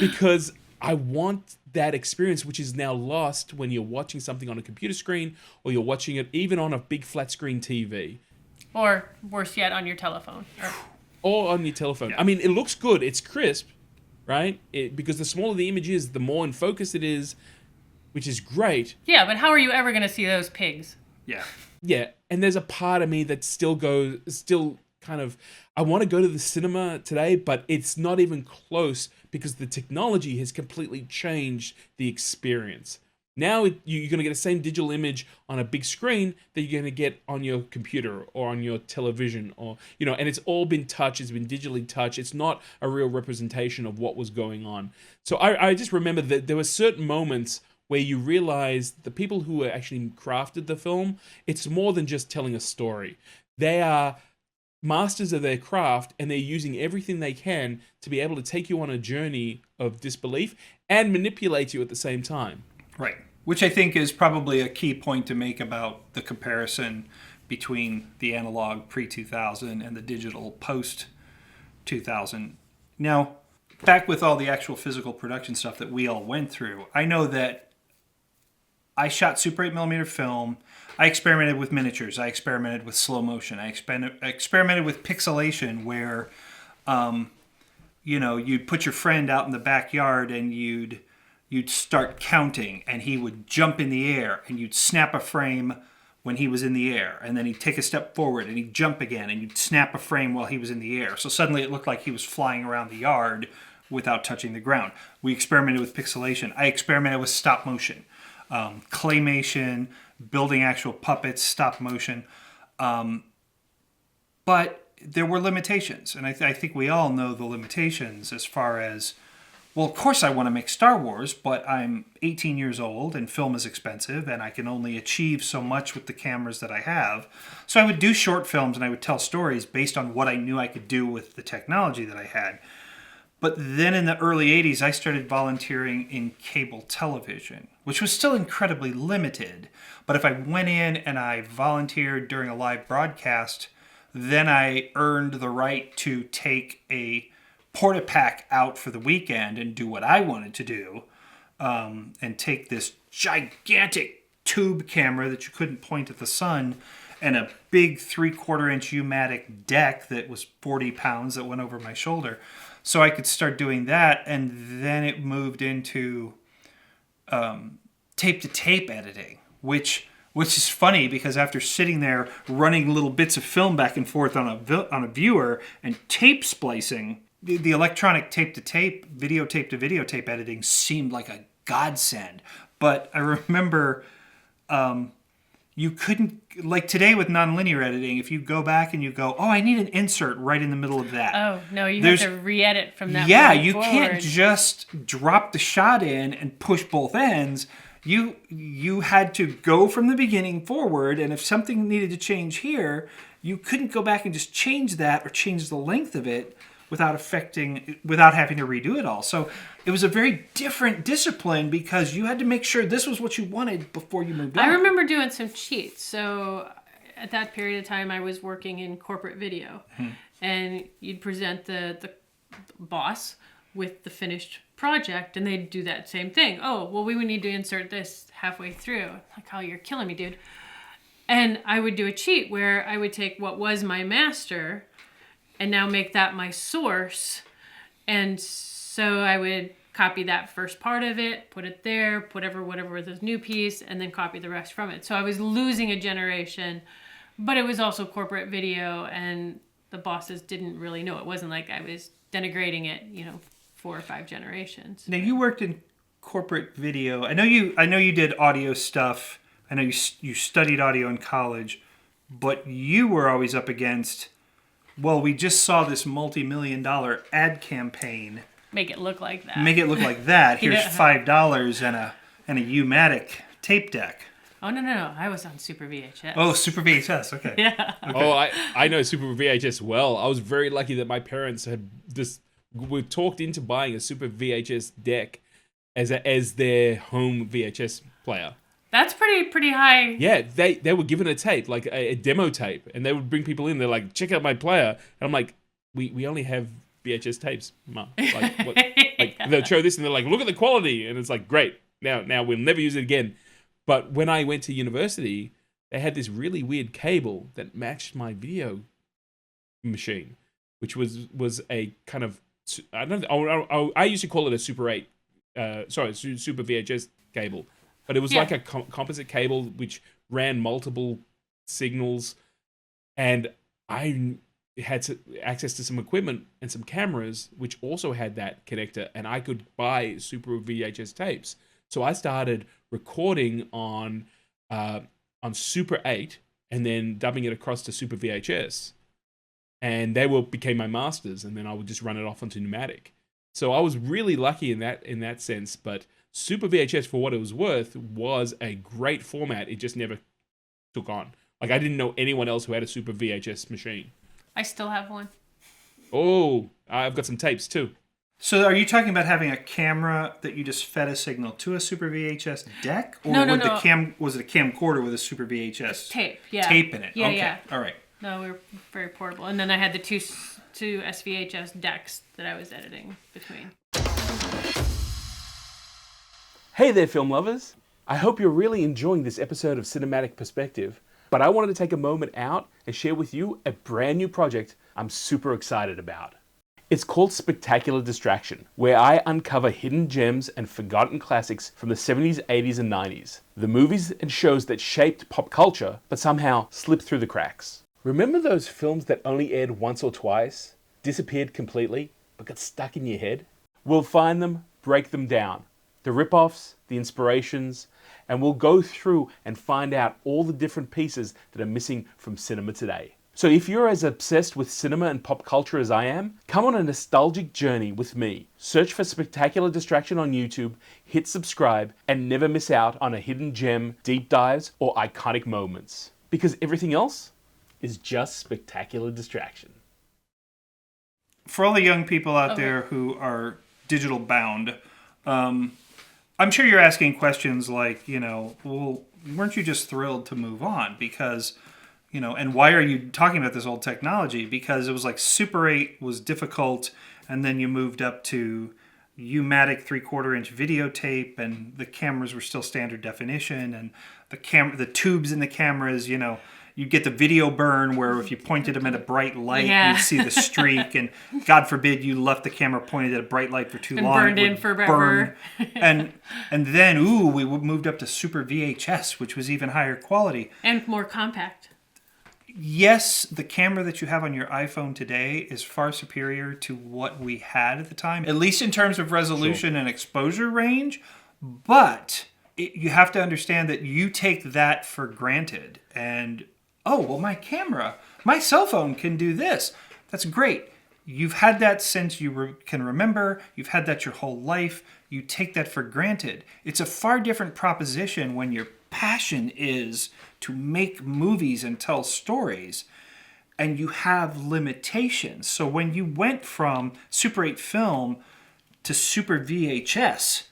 Because I want that experience, which is now lost when you're watching something on a computer screen, or you're watching it even on a big flat screen TV. Or worse yet, on your telephone. Or on your telephone. Yeah. I mean, it looks good. It's crisp, right? Because the smaller the image is, the more in focus it is, which is great. Yeah, but how are you ever going to see those pigs? Yeah. Yeah, and there's a part of me that still kind of, I want to go to the cinema today, but it's not even close because the technology has completely changed the experience. Now you're going to get the same digital image on a big screen that you're going to get on your computer or on your television, or and it's all been touched, it's been digitally touched. It's not a real representation of what was going on. So I just remember that there were certain moments where you realize the people who actually crafted the film, it's more than just telling a story. They are masters of their craft, and they're using everything they can to be able to take you on a journey of disbelief and manipulate you at the same time. Right. Which I think is probably a key point to make about the comparison between the analog pre-2000 and the digital post-2000. Now, back with all the actual physical production stuff that we all went through, I know that I shot Super 8mm film. I experimented with miniatures. I experimented with slow motion. I experimented with pixelation, where, you'd put your friend out in the backyard and you'd start counting, and he would jump in the air, and you'd snap a frame when he was in the air, and then he'd take a step forward, and he'd jump again, and you'd snap a frame while he was in the air. So suddenly it looked like he was flying around the yard without touching the ground. We experimented with pixelation. I experimented with stop motion. Claymation, building actual puppets, stop motion. But there were limitations, and I think we all know the limitations as far as, well, of course I want to make Star Wars, but I'm 18 years old, and film is expensive, and I can only achieve so much with the cameras that I have. So I would do short films, and I would tell stories based on what I knew I could do with the technology that I had. But then in the early 80s, I started volunteering in cable television, which was still incredibly limited. But if I went in and I volunteered during a live broadcast, then I earned the right to take a porta-pack out for the weekend and do what I wanted to do, and take this gigantic tube camera that you couldn't point at the sun and a big 3/4-inch U-matic deck that was 40 pounds that went over my shoulder. So I could start doing that, and then it moved into tape-to-tape editing, which is funny because after sitting there running little bits of film back and forth on a viewer and tape splicing, the electronic tape-to-tape, videotape-to-videotape editing seemed like a godsend. But I remember you couldn't, like today with nonlinear editing, if you go back and you go, oh, I need an insert right in the middle of that. Oh, no, you have to re-edit from that Yeah, point you forward. Can't just drop the shot in and push both ends. You had to go from the beginning forward, and if something needed to change here, you couldn't go back and just change that or change the length of it without having to redo it all. So it was a very different discipline because you had to make sure this was what you wanted before you moved on. I remember doing some cheats. So at that period of time, I was working in corporate video. And you'd present the boss with the finished project, and they'd do that same thing. Oh, well, we would need to insert this halfway through. Like, oh, you're killing me, dude. And I would do a cheat where I would take what was my master and now make that my source. And so I would copy that first part of it, put it there, whatever was this new piece, and then copy the rest from it. So I was losing a generation, but it was also corporate video, and the bosses didn't really know. It wasn't like I was denigrating it, 4 or 5 generations. Now, you worked in corporate video. I know you did audio stuff. I know you studied audio in college, but you were always up against, well, we just saw this multi-million-dollar ad campaign. Make it look like that. Here's $5 and a U-matic tape deck. Oh, no. I was on Super VHS. Oh, Super VHS. Okay. Yeah. Okay. Oh, I know Super VHS well. I was very lucky that my parents were talked into buying a Super VHS deck as their home VHS player. That's pretty high. Yeah, they were given a tape, like a demo tape, and they would bring people in. They're like, check out my player. And I'm like, we only have VHS tapes, Mum. Like, what? Like, they'll show this and they're like, look at the quality. And it's like, great. Now we'll never use it again. But when I went to university, they had this really weird cable that matched my video machine, which was a kind of, I used to call it a Super 8, Super VHS cable. But it was like a composite cable which ran multiple signals, and I had access to some equipment and some cameras which also had that connector, and I could buy Super VHS tapes. So I started recording on Super 8 and then dubbing it across to Super VHS, and they became my masters, and then I would just run it off onto pneumatic. So I was really lucky in that sense, but Super VHS, for what it was worth, was a great format. It just never took on. Like, I didn't know anyone else who had a Super VHS machine. I still have one. Oh, I've got some tapes too. So are you talking about having a camera that you just fed a signal to a Super VHS deck? Or No. Was it a camcorder with a Super VHS tape? Yeah. Tape in it? Yeah, okay. yeah. All right. No, we were very portable. And then I had the two SVHS decks that I was editing between. Hey there, film lovers. I hope you're really enjoying this episode of Cinematic Perspective, but I wanted to take a moment out and share with you a brand new project I'm super excited about. It's called Spectacular Distraction, where I uncover hidden gems and forgotten classics from the 70s, 80s, and 90s. The movies and shows that shaped pop culture, but somehow slipped through the cracks. Remember those films that only aired once or twice, disappeared completely, but got stuck in your head? We'll find them, break them down. The rip-offs, the inspirations, and we'll go through and find out all the different pieces that are missing from cinema today. So if you're as obsessed with cinema and pop culture as I am, come on a nostalgic journey with me. Search for Spectacular Distraction on YouTube, hit subscribe, and never miss out on a hidden gem, deep dives, or iconic moments. Because everything else is just spectacular distraction. For all the young people out there who are digital bound, I'm sure you're asking questions like, well, weren't you just thrilled to move on? Because, and why are you talking about this old technology? Because it was like Super 8 was difficult, and then you moved up to U-matic 3/4-inch videotape, and the cameras were still standard definition, and the tubes in the cameras, you get the video burn where if you pointed them at a bright light, you'd see the streak, and God forbid you left the camera pointed at a bright light for too long. Burned in forever. And then, we moved up to Super VHS, which was even higher quality. And more compact. Yes, the camera that you have on your iPhone today is far superior to what we had at the time, at least in terms of resolution and exposure range, but you have to understand that you take that for granted, and my cell phone can do this. That's great. You've had that since you can remember. You've had that your whole life. You take that for granted. It's a far different proposition when your passion is to make movies and tell stories, and you have limitations. So when you went from Super 8 film to Super VHS,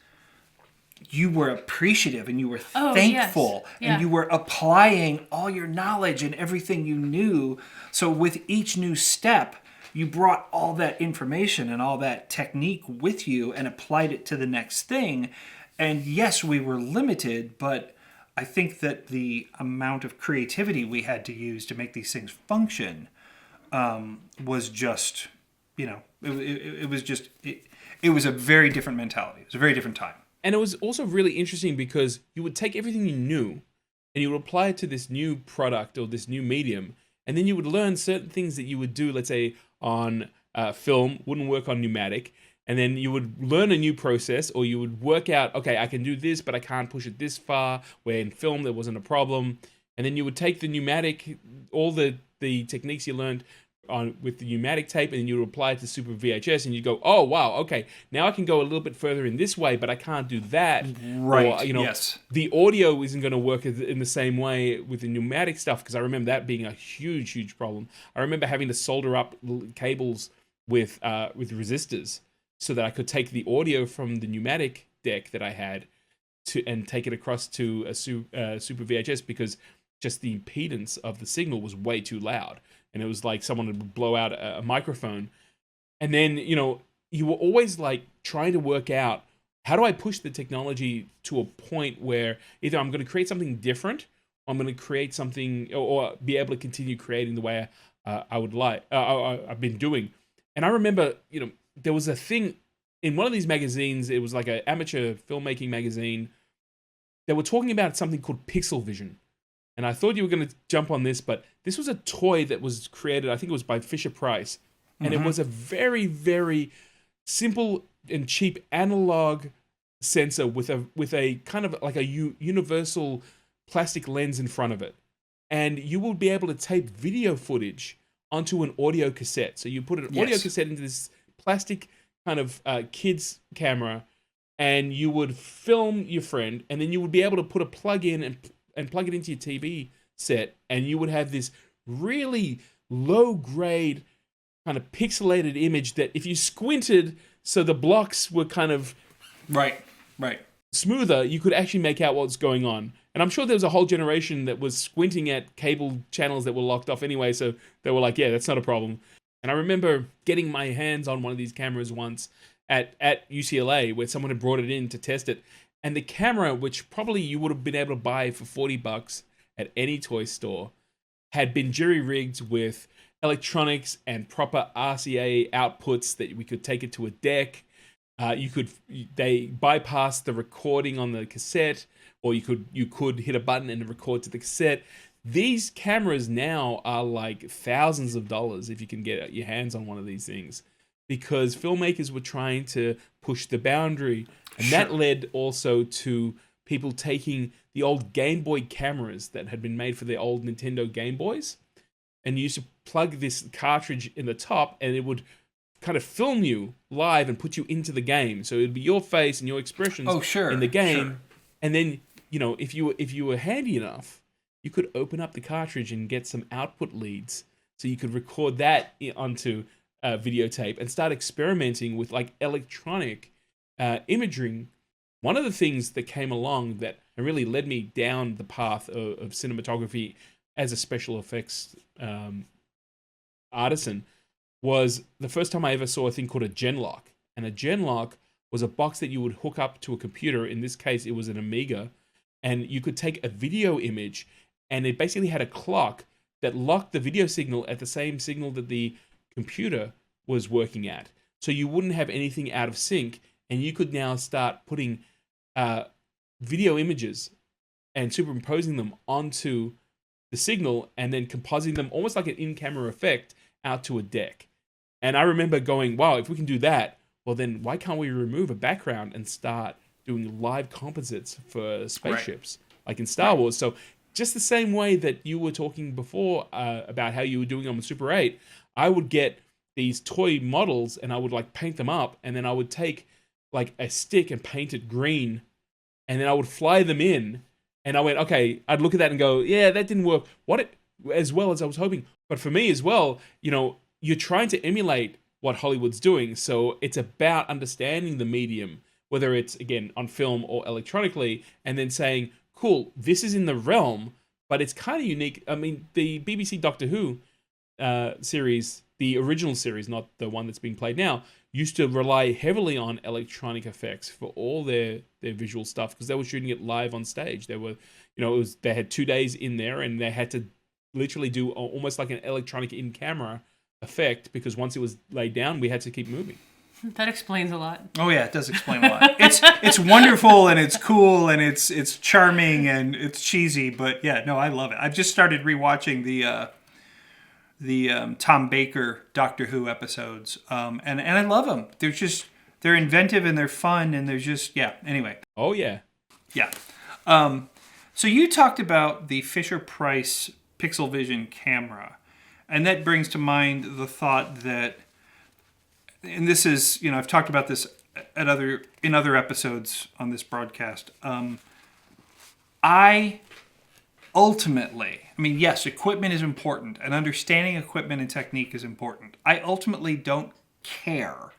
you were appreciative and you were Oh, thankful yes. Yeah. and you were applying all your knowledge and everything you knew. So with each new step, you brought all that information and all that technique with you and applied it to the next thing. And yes, we were limited, but I think that the amount of creativity we had to use to make these things function was just, it was just, it was a very different mentality. It was a very different time. And it was also really interesting because you would take everything you knew and you would apply it to this new product or this new medium. And then you would learn certain things that you would do, let's say on film, wouldn't work on pneumatic. And then you would learn a new process, or you would work out, okay, I can do this, but I can't push it this far, where in film there wasn't a problem. And then you would take the pneumatic, all the techniques you learned on with the pneumatic tape, and then you would apply it to Super VHS, and you go, oh wow, okay, now I can go a little bit further in this way, but I can't do that. Right. Or, Yes. The audio isn't going to work in the same way with the pneumatic stuff, because I remember that being a huge problem. I remember having to solder up cables with resistors so that I could take the audio from the pneumatic deck that I had and take it across to a Super VHS, because just the impedance of the signal was way too loud. And it was like someone would blow out a microphone. And then, you were always like trying to work out, how do I push the technology to a point where either I'm going to create something different, or I'm going to create something, or be able to continue creating the way I would like, I've been doing. And I remember, there was a thing in one of these magazines, it was like an amateur filmmaking magazine. They were talking about something called Pixel Vision. And I thought you were going to jump on this, but this was a toy that was created, I think it was by Fisher-Price. And it was a very, very simple and cheap analog sensor with a kind of like a universal plastic lens in front of it. And you will be able to tape video footage onto an audio cassette. So you put an audio cassette into this plastic kind of kid's camera, and you would film your friend, and then you would be able to put a plug in and plug it into your TV set, and you would have this really low-grade kind of pixelated image that if you squinted so the blocks were kind of right smoother, you could actually make out what's going on. And I'm sure there was a whole generation that was squinting at cable channels that were locked off anyway, so they were like, yeah, that's not a problem. And I remember getting my hands on one of these cameras once at UCLA, where someone had brought it in to test it. And the camera, which probably you would have been able to buy for $40 at any toy store, had been jury-rigged with electronics and proper RCA outputs that we could take it to a deck. They bypassed the recording on the cassette, or you could hit a button and record to the cassette. These cameras now are like thousands of dollars if you can get your hands on one of these things, because filmmakers were trying to push the boundary. And that led also to people taking the old Game Boy cameras that had been made for the old Nintendo Game Boys, and you used to plug this cartridge in the top, and it would kind of film you live and put you into the game. So it'd be your face and your expressions in the game. Sure. And then, if you were handy enough, you could open up the cartridge and get some output leads. So you could record that onto videotape and start experimenting with like electronic imaging. One of the things that came along that really led me down the path of cinematography as a special effects artisan was the first time I ever saw a thing called a Genlock. And a Genlock was a box that you would hook up to a computer. In this case, it was an Amiga. And you could take a video image, and it basically had a clock that locked the video signal at the same signal that the computer was working at. So you wouldn't have anything out of sync, and you could now start putting video images and superimposing them onto the signal and then compositing them almost like an in-camera effect out to a deck. And I remember going, wow, if we can do that, well then why can't we remove a background and start doing live composites for spaceships, like in Star Wars? So just the same way that you were talking before about how you were doing on the Super 8, I would get these toy models and I would like paint them up, and then I would take like a stick and paint it green, and then I would fly them in, and I went, okay, I'd look at that and go, yeah, that didn't work as well as I was hoping. But for me as well, you're trying to emulate what Hollywood's doing, so it's about understanding the medium, whether it's, again, on film or electronically, and then saying, cool, this is in the realm, but it's kind of unique. I mean, the BBC Doctor Who series, the original series, not the one that's being played now, used to rely heavily on electronic effects for all their visual stuff because they were shooting it live on stage. They were, they had 2 days in there and they had to literally do almost like an electronic in-camera effect because once it was laid down, we had to keep moving. That explains a lot. Oh yeah, it does explain a lot. It's wonderful and it's cool and it's charming and it's cheesy, but yeah, no, I love it. I've just started rewatching the Tom Baker Doctor Who episodes, and I love them. They're inventive and they're fun and they're just Anyway. Oh yeah. Yeah. So you talked about the Fisher-Price Pixel Vision camera, and that brings to mind the thought that, and this is, I've talked about this in other episodes on this broadcast. Yes, equipment is important, and understanding equipment and technique is important. I ultimately don't care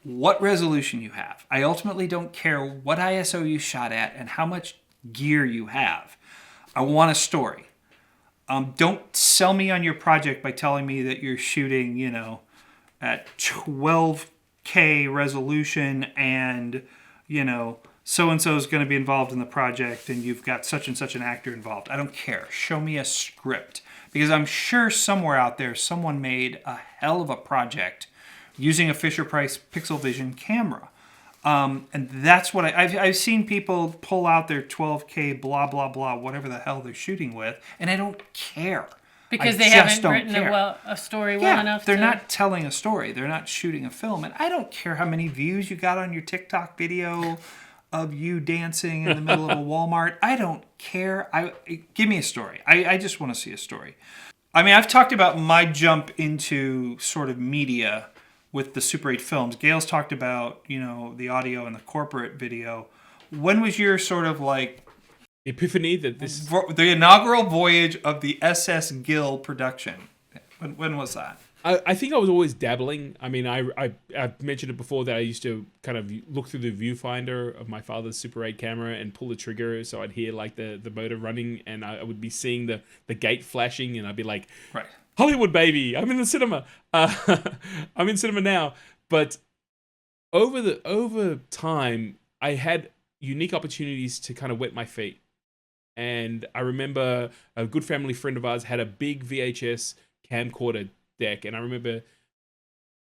what resolution you have. I ultimately don't care what ISO you shot at and how much gear you have. I want a story. Don't sell me on your project by telling me that you're shooting, at 12K resolution and, so-and-so is going to be involved in the project and you've got such and such an actor involved. I don't care. Show me a script. Because I'm sure somewhere out there someone made a hell of a project using a Fisher-Price Pixel Vision camera. And that's what I've seen people pull out their 12K blah, blah, blah, whatever the hell they're shooting with, and I don't care. Because they haven't written a story well enough. They're not telling a story. They're not shooting a film. And I don't care how many views you got on your TikTok video of you dancing in the middle of a Walmart. I don't care. Give me a story. I just want to see a story. I mean, I've talked about my jump into sort of media with the Super 8 films. Gail's talked about, the audio and the corporate video. When was your sort of like epiphany that this the inaugural voyage of the SS Gill production? When was that? I think I was always dabbling. I mean, I've mentioned it before that I used to kind of look through the viewfinder of my father's Super 8 camera and pull the trigger so I'd hear like the motor running and I would be seeing the gate flashing and I'd be like, right, Hollywood baby, I'm in the cinema. I'm in cinema now. But over time, I had unique opportunities to kind of wet my feet. And I remember a good family friend of ours had a big VHS camcorder deck, and I remember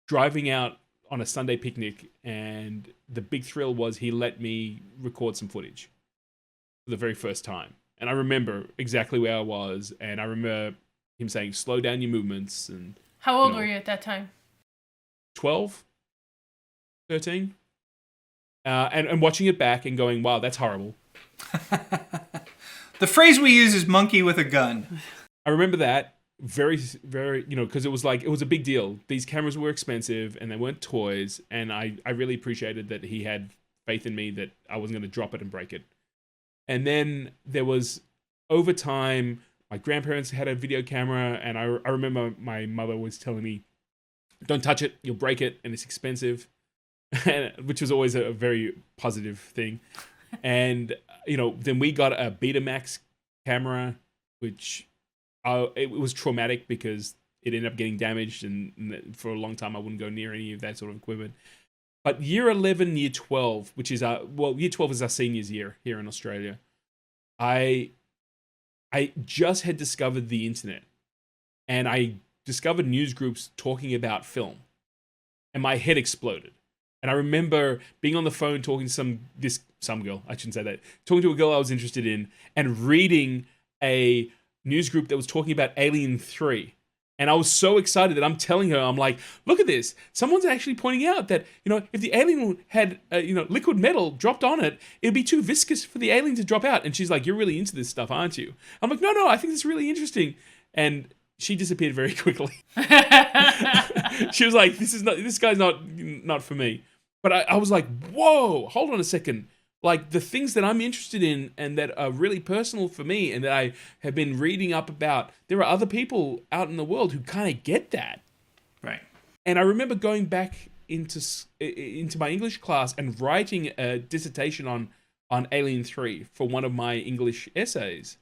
driving out on a Sunday picnic, and the big thrill was he let me record some footage for the very first time. And I remember exactly where I was, and I remember him saying, slow down your movements. And how old were you at that time? 12, 13. And watching it back and going, wow, that's horrible. The phrase we use is monkey with a gun. I remember that very, very, because it was a big deal. These cameras were expensive and they weren't toys. And I really appreciated that he had faith in me that I wasn't going to drop it and break it. And then there was, over time, my grandparents had a video camera. And I remember my mother was telling me, don't touch it, you'll break it, and it's expensive. Which was always a very positive thing. And, then we got a Betamax camera, which it was traumatic because it ended up getting damaged. And for a long time, I wouldn't go near any of that sort of equipment. But year 11, year 12, which is year 12 is our seniors year here in Australia. I just had discovered the internet. And I discovered news groups talking about film. And my head exploded. And I remember being on the phone talking to some girl, I shouldn't say that, talking to a girl I was interested in and reading a news group that was talking about Alien 3. And I was so excited that I'm telling her, I'm like, look at this. Someone's actually pointing out that, if the alien had, liquid metal dropped on it, it'd be too viscous for the alien to drop out. And she's like, you're really into this stuff, aren't you? I'm like, no, I think it's really interesting. And she disappeared very quickly. She was like, this guy's not for me. But I was like, whoa, hold on a second. Like the things that I'm interested in and that are really personal for me and that I have been reading up about, there are other people out in the world who kind of get that. Right. And I remember going back into my English class and writing a dissertation on Alien 3 for one of my English essays.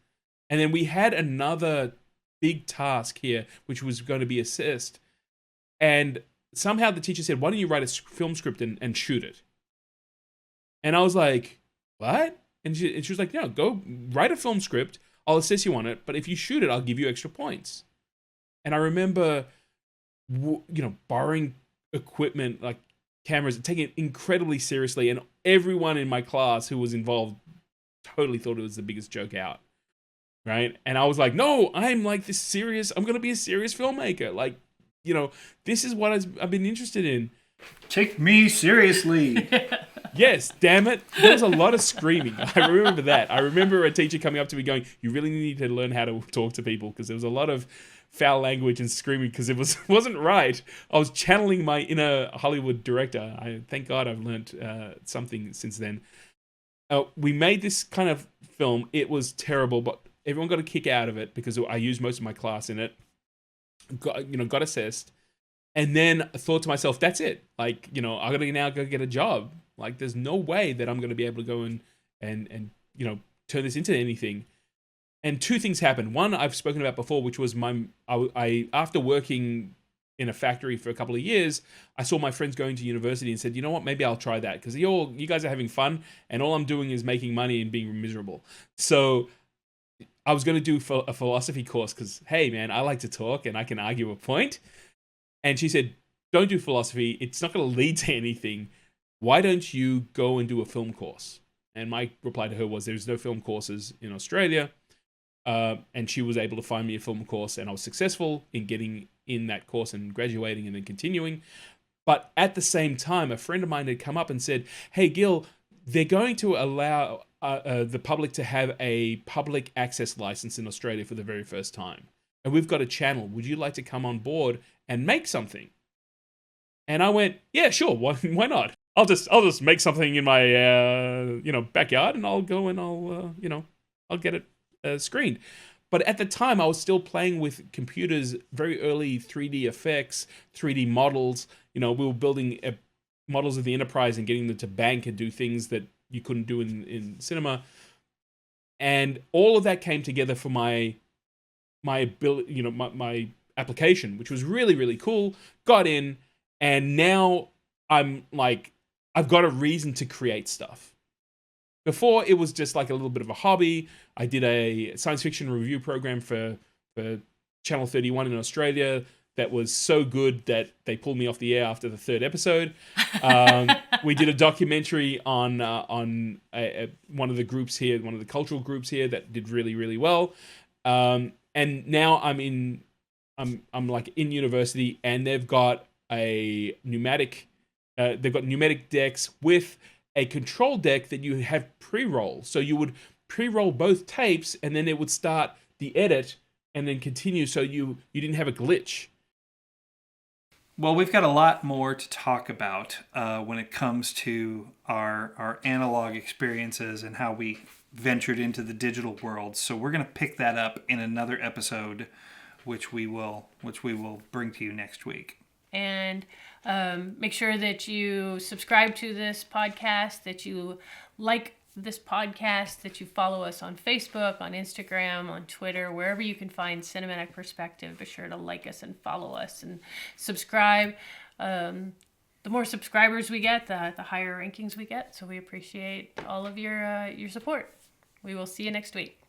And then we had another big task here, which was going to be assessed. And somehow the teacher said, why don't you write a film script and shoot it? And I was like, what? And she was like, no, go write a film script. I'll assess you on it. But if you shoot it, I'll give you extra points. And I remember, borrowing equipment like cameras and taking it incredibly seriously. And everyone in my class who was involved totally thought it was the biggest joke out. Right? And I was like, no, I'm like this serious. I'm going to be a serious filmmaker. Like, this is what I've been interested in. Take me seriously. Yes, damn it. There was a lot of screaming. I remember that. I remember a teacher coming up to me going, you really need to learn how to talk to people, because there was a lot of foul language and screaming because it wasn't right. I was channeling my inner Hollywood director. Thank God I've learned something since then. We made this kind of film. It was terrible, but everyone got a kick out of it because I used most of my class in it. Got assessed. And then I thought to myself, that's it. Like, I gotta now go get a job. Like, there's no way that I'm gonna be able to go and turn this into anything. And two things happened. One I've spoken about before, which was I after working in a factory for a couple of years, I saw my friends going to university and said, you know what, maybe I'll try that, because you guys are having fun and all I'm doing is making money and being miserable. So I was going to do a philosophy course because, hey, man, I like to talk and I can argue a point. And she said, don't do philosophy. It's not going to lead to anything. Why don't you go and do a film course? And my reply to her was, there's no film courses in Australia. And she was able to find me a film course, and I was successful in getting in that course and graduating and then continuing. But at the same time, a friend of mine had come up and said, hey, Gil, they're going to allow the public to have a public access license in Australia for the very first time. And we've got a channel. Would you like to come on board and make something? And I went, yeah, sure. Why not? I'll just make something in my backyard, and I'll go and I'll get it screened. But at the time, I was still playing with computers, very early 3D effects, 3D models. We were building models of the Enterprise and getting them to bank and do things that you couldn't do in cinema. And all of that came together for my ability, my application, which was really, really cool. Got in, and now I'm like, I've got a reason to create stuff. Before, it was just like a little bit of a hobby. I did a science fiction review program for Channel 31 in Australia that was so good that they pulled me off the air after the third episode. We did a documentary on one of the groups here, one of the cultural groups here, that did really, really well. And now I'm like in university, and they've got a pneumatic decks with a control deck that you have pre-roll. So you would pre-roll both tapes, and then it would start the edit and then continue, so you didn't have a glitch. Well, we've got a lot more to talk about when it comes to our analog experiences and how we ventured into the digital world. So we're going to pick that up in another episode, which we will bring to you next week. And make sure that you subscribe to this podcast, that you like this podcast, that you follow us on Facebook, on Instagram, on Twitter, wherever you can find Cinematic Perspective. Be sure to like us and follow us and subscribe. The more subscribers we get, the higher rankings we get. So we appreciate all of your support. We will see you next week.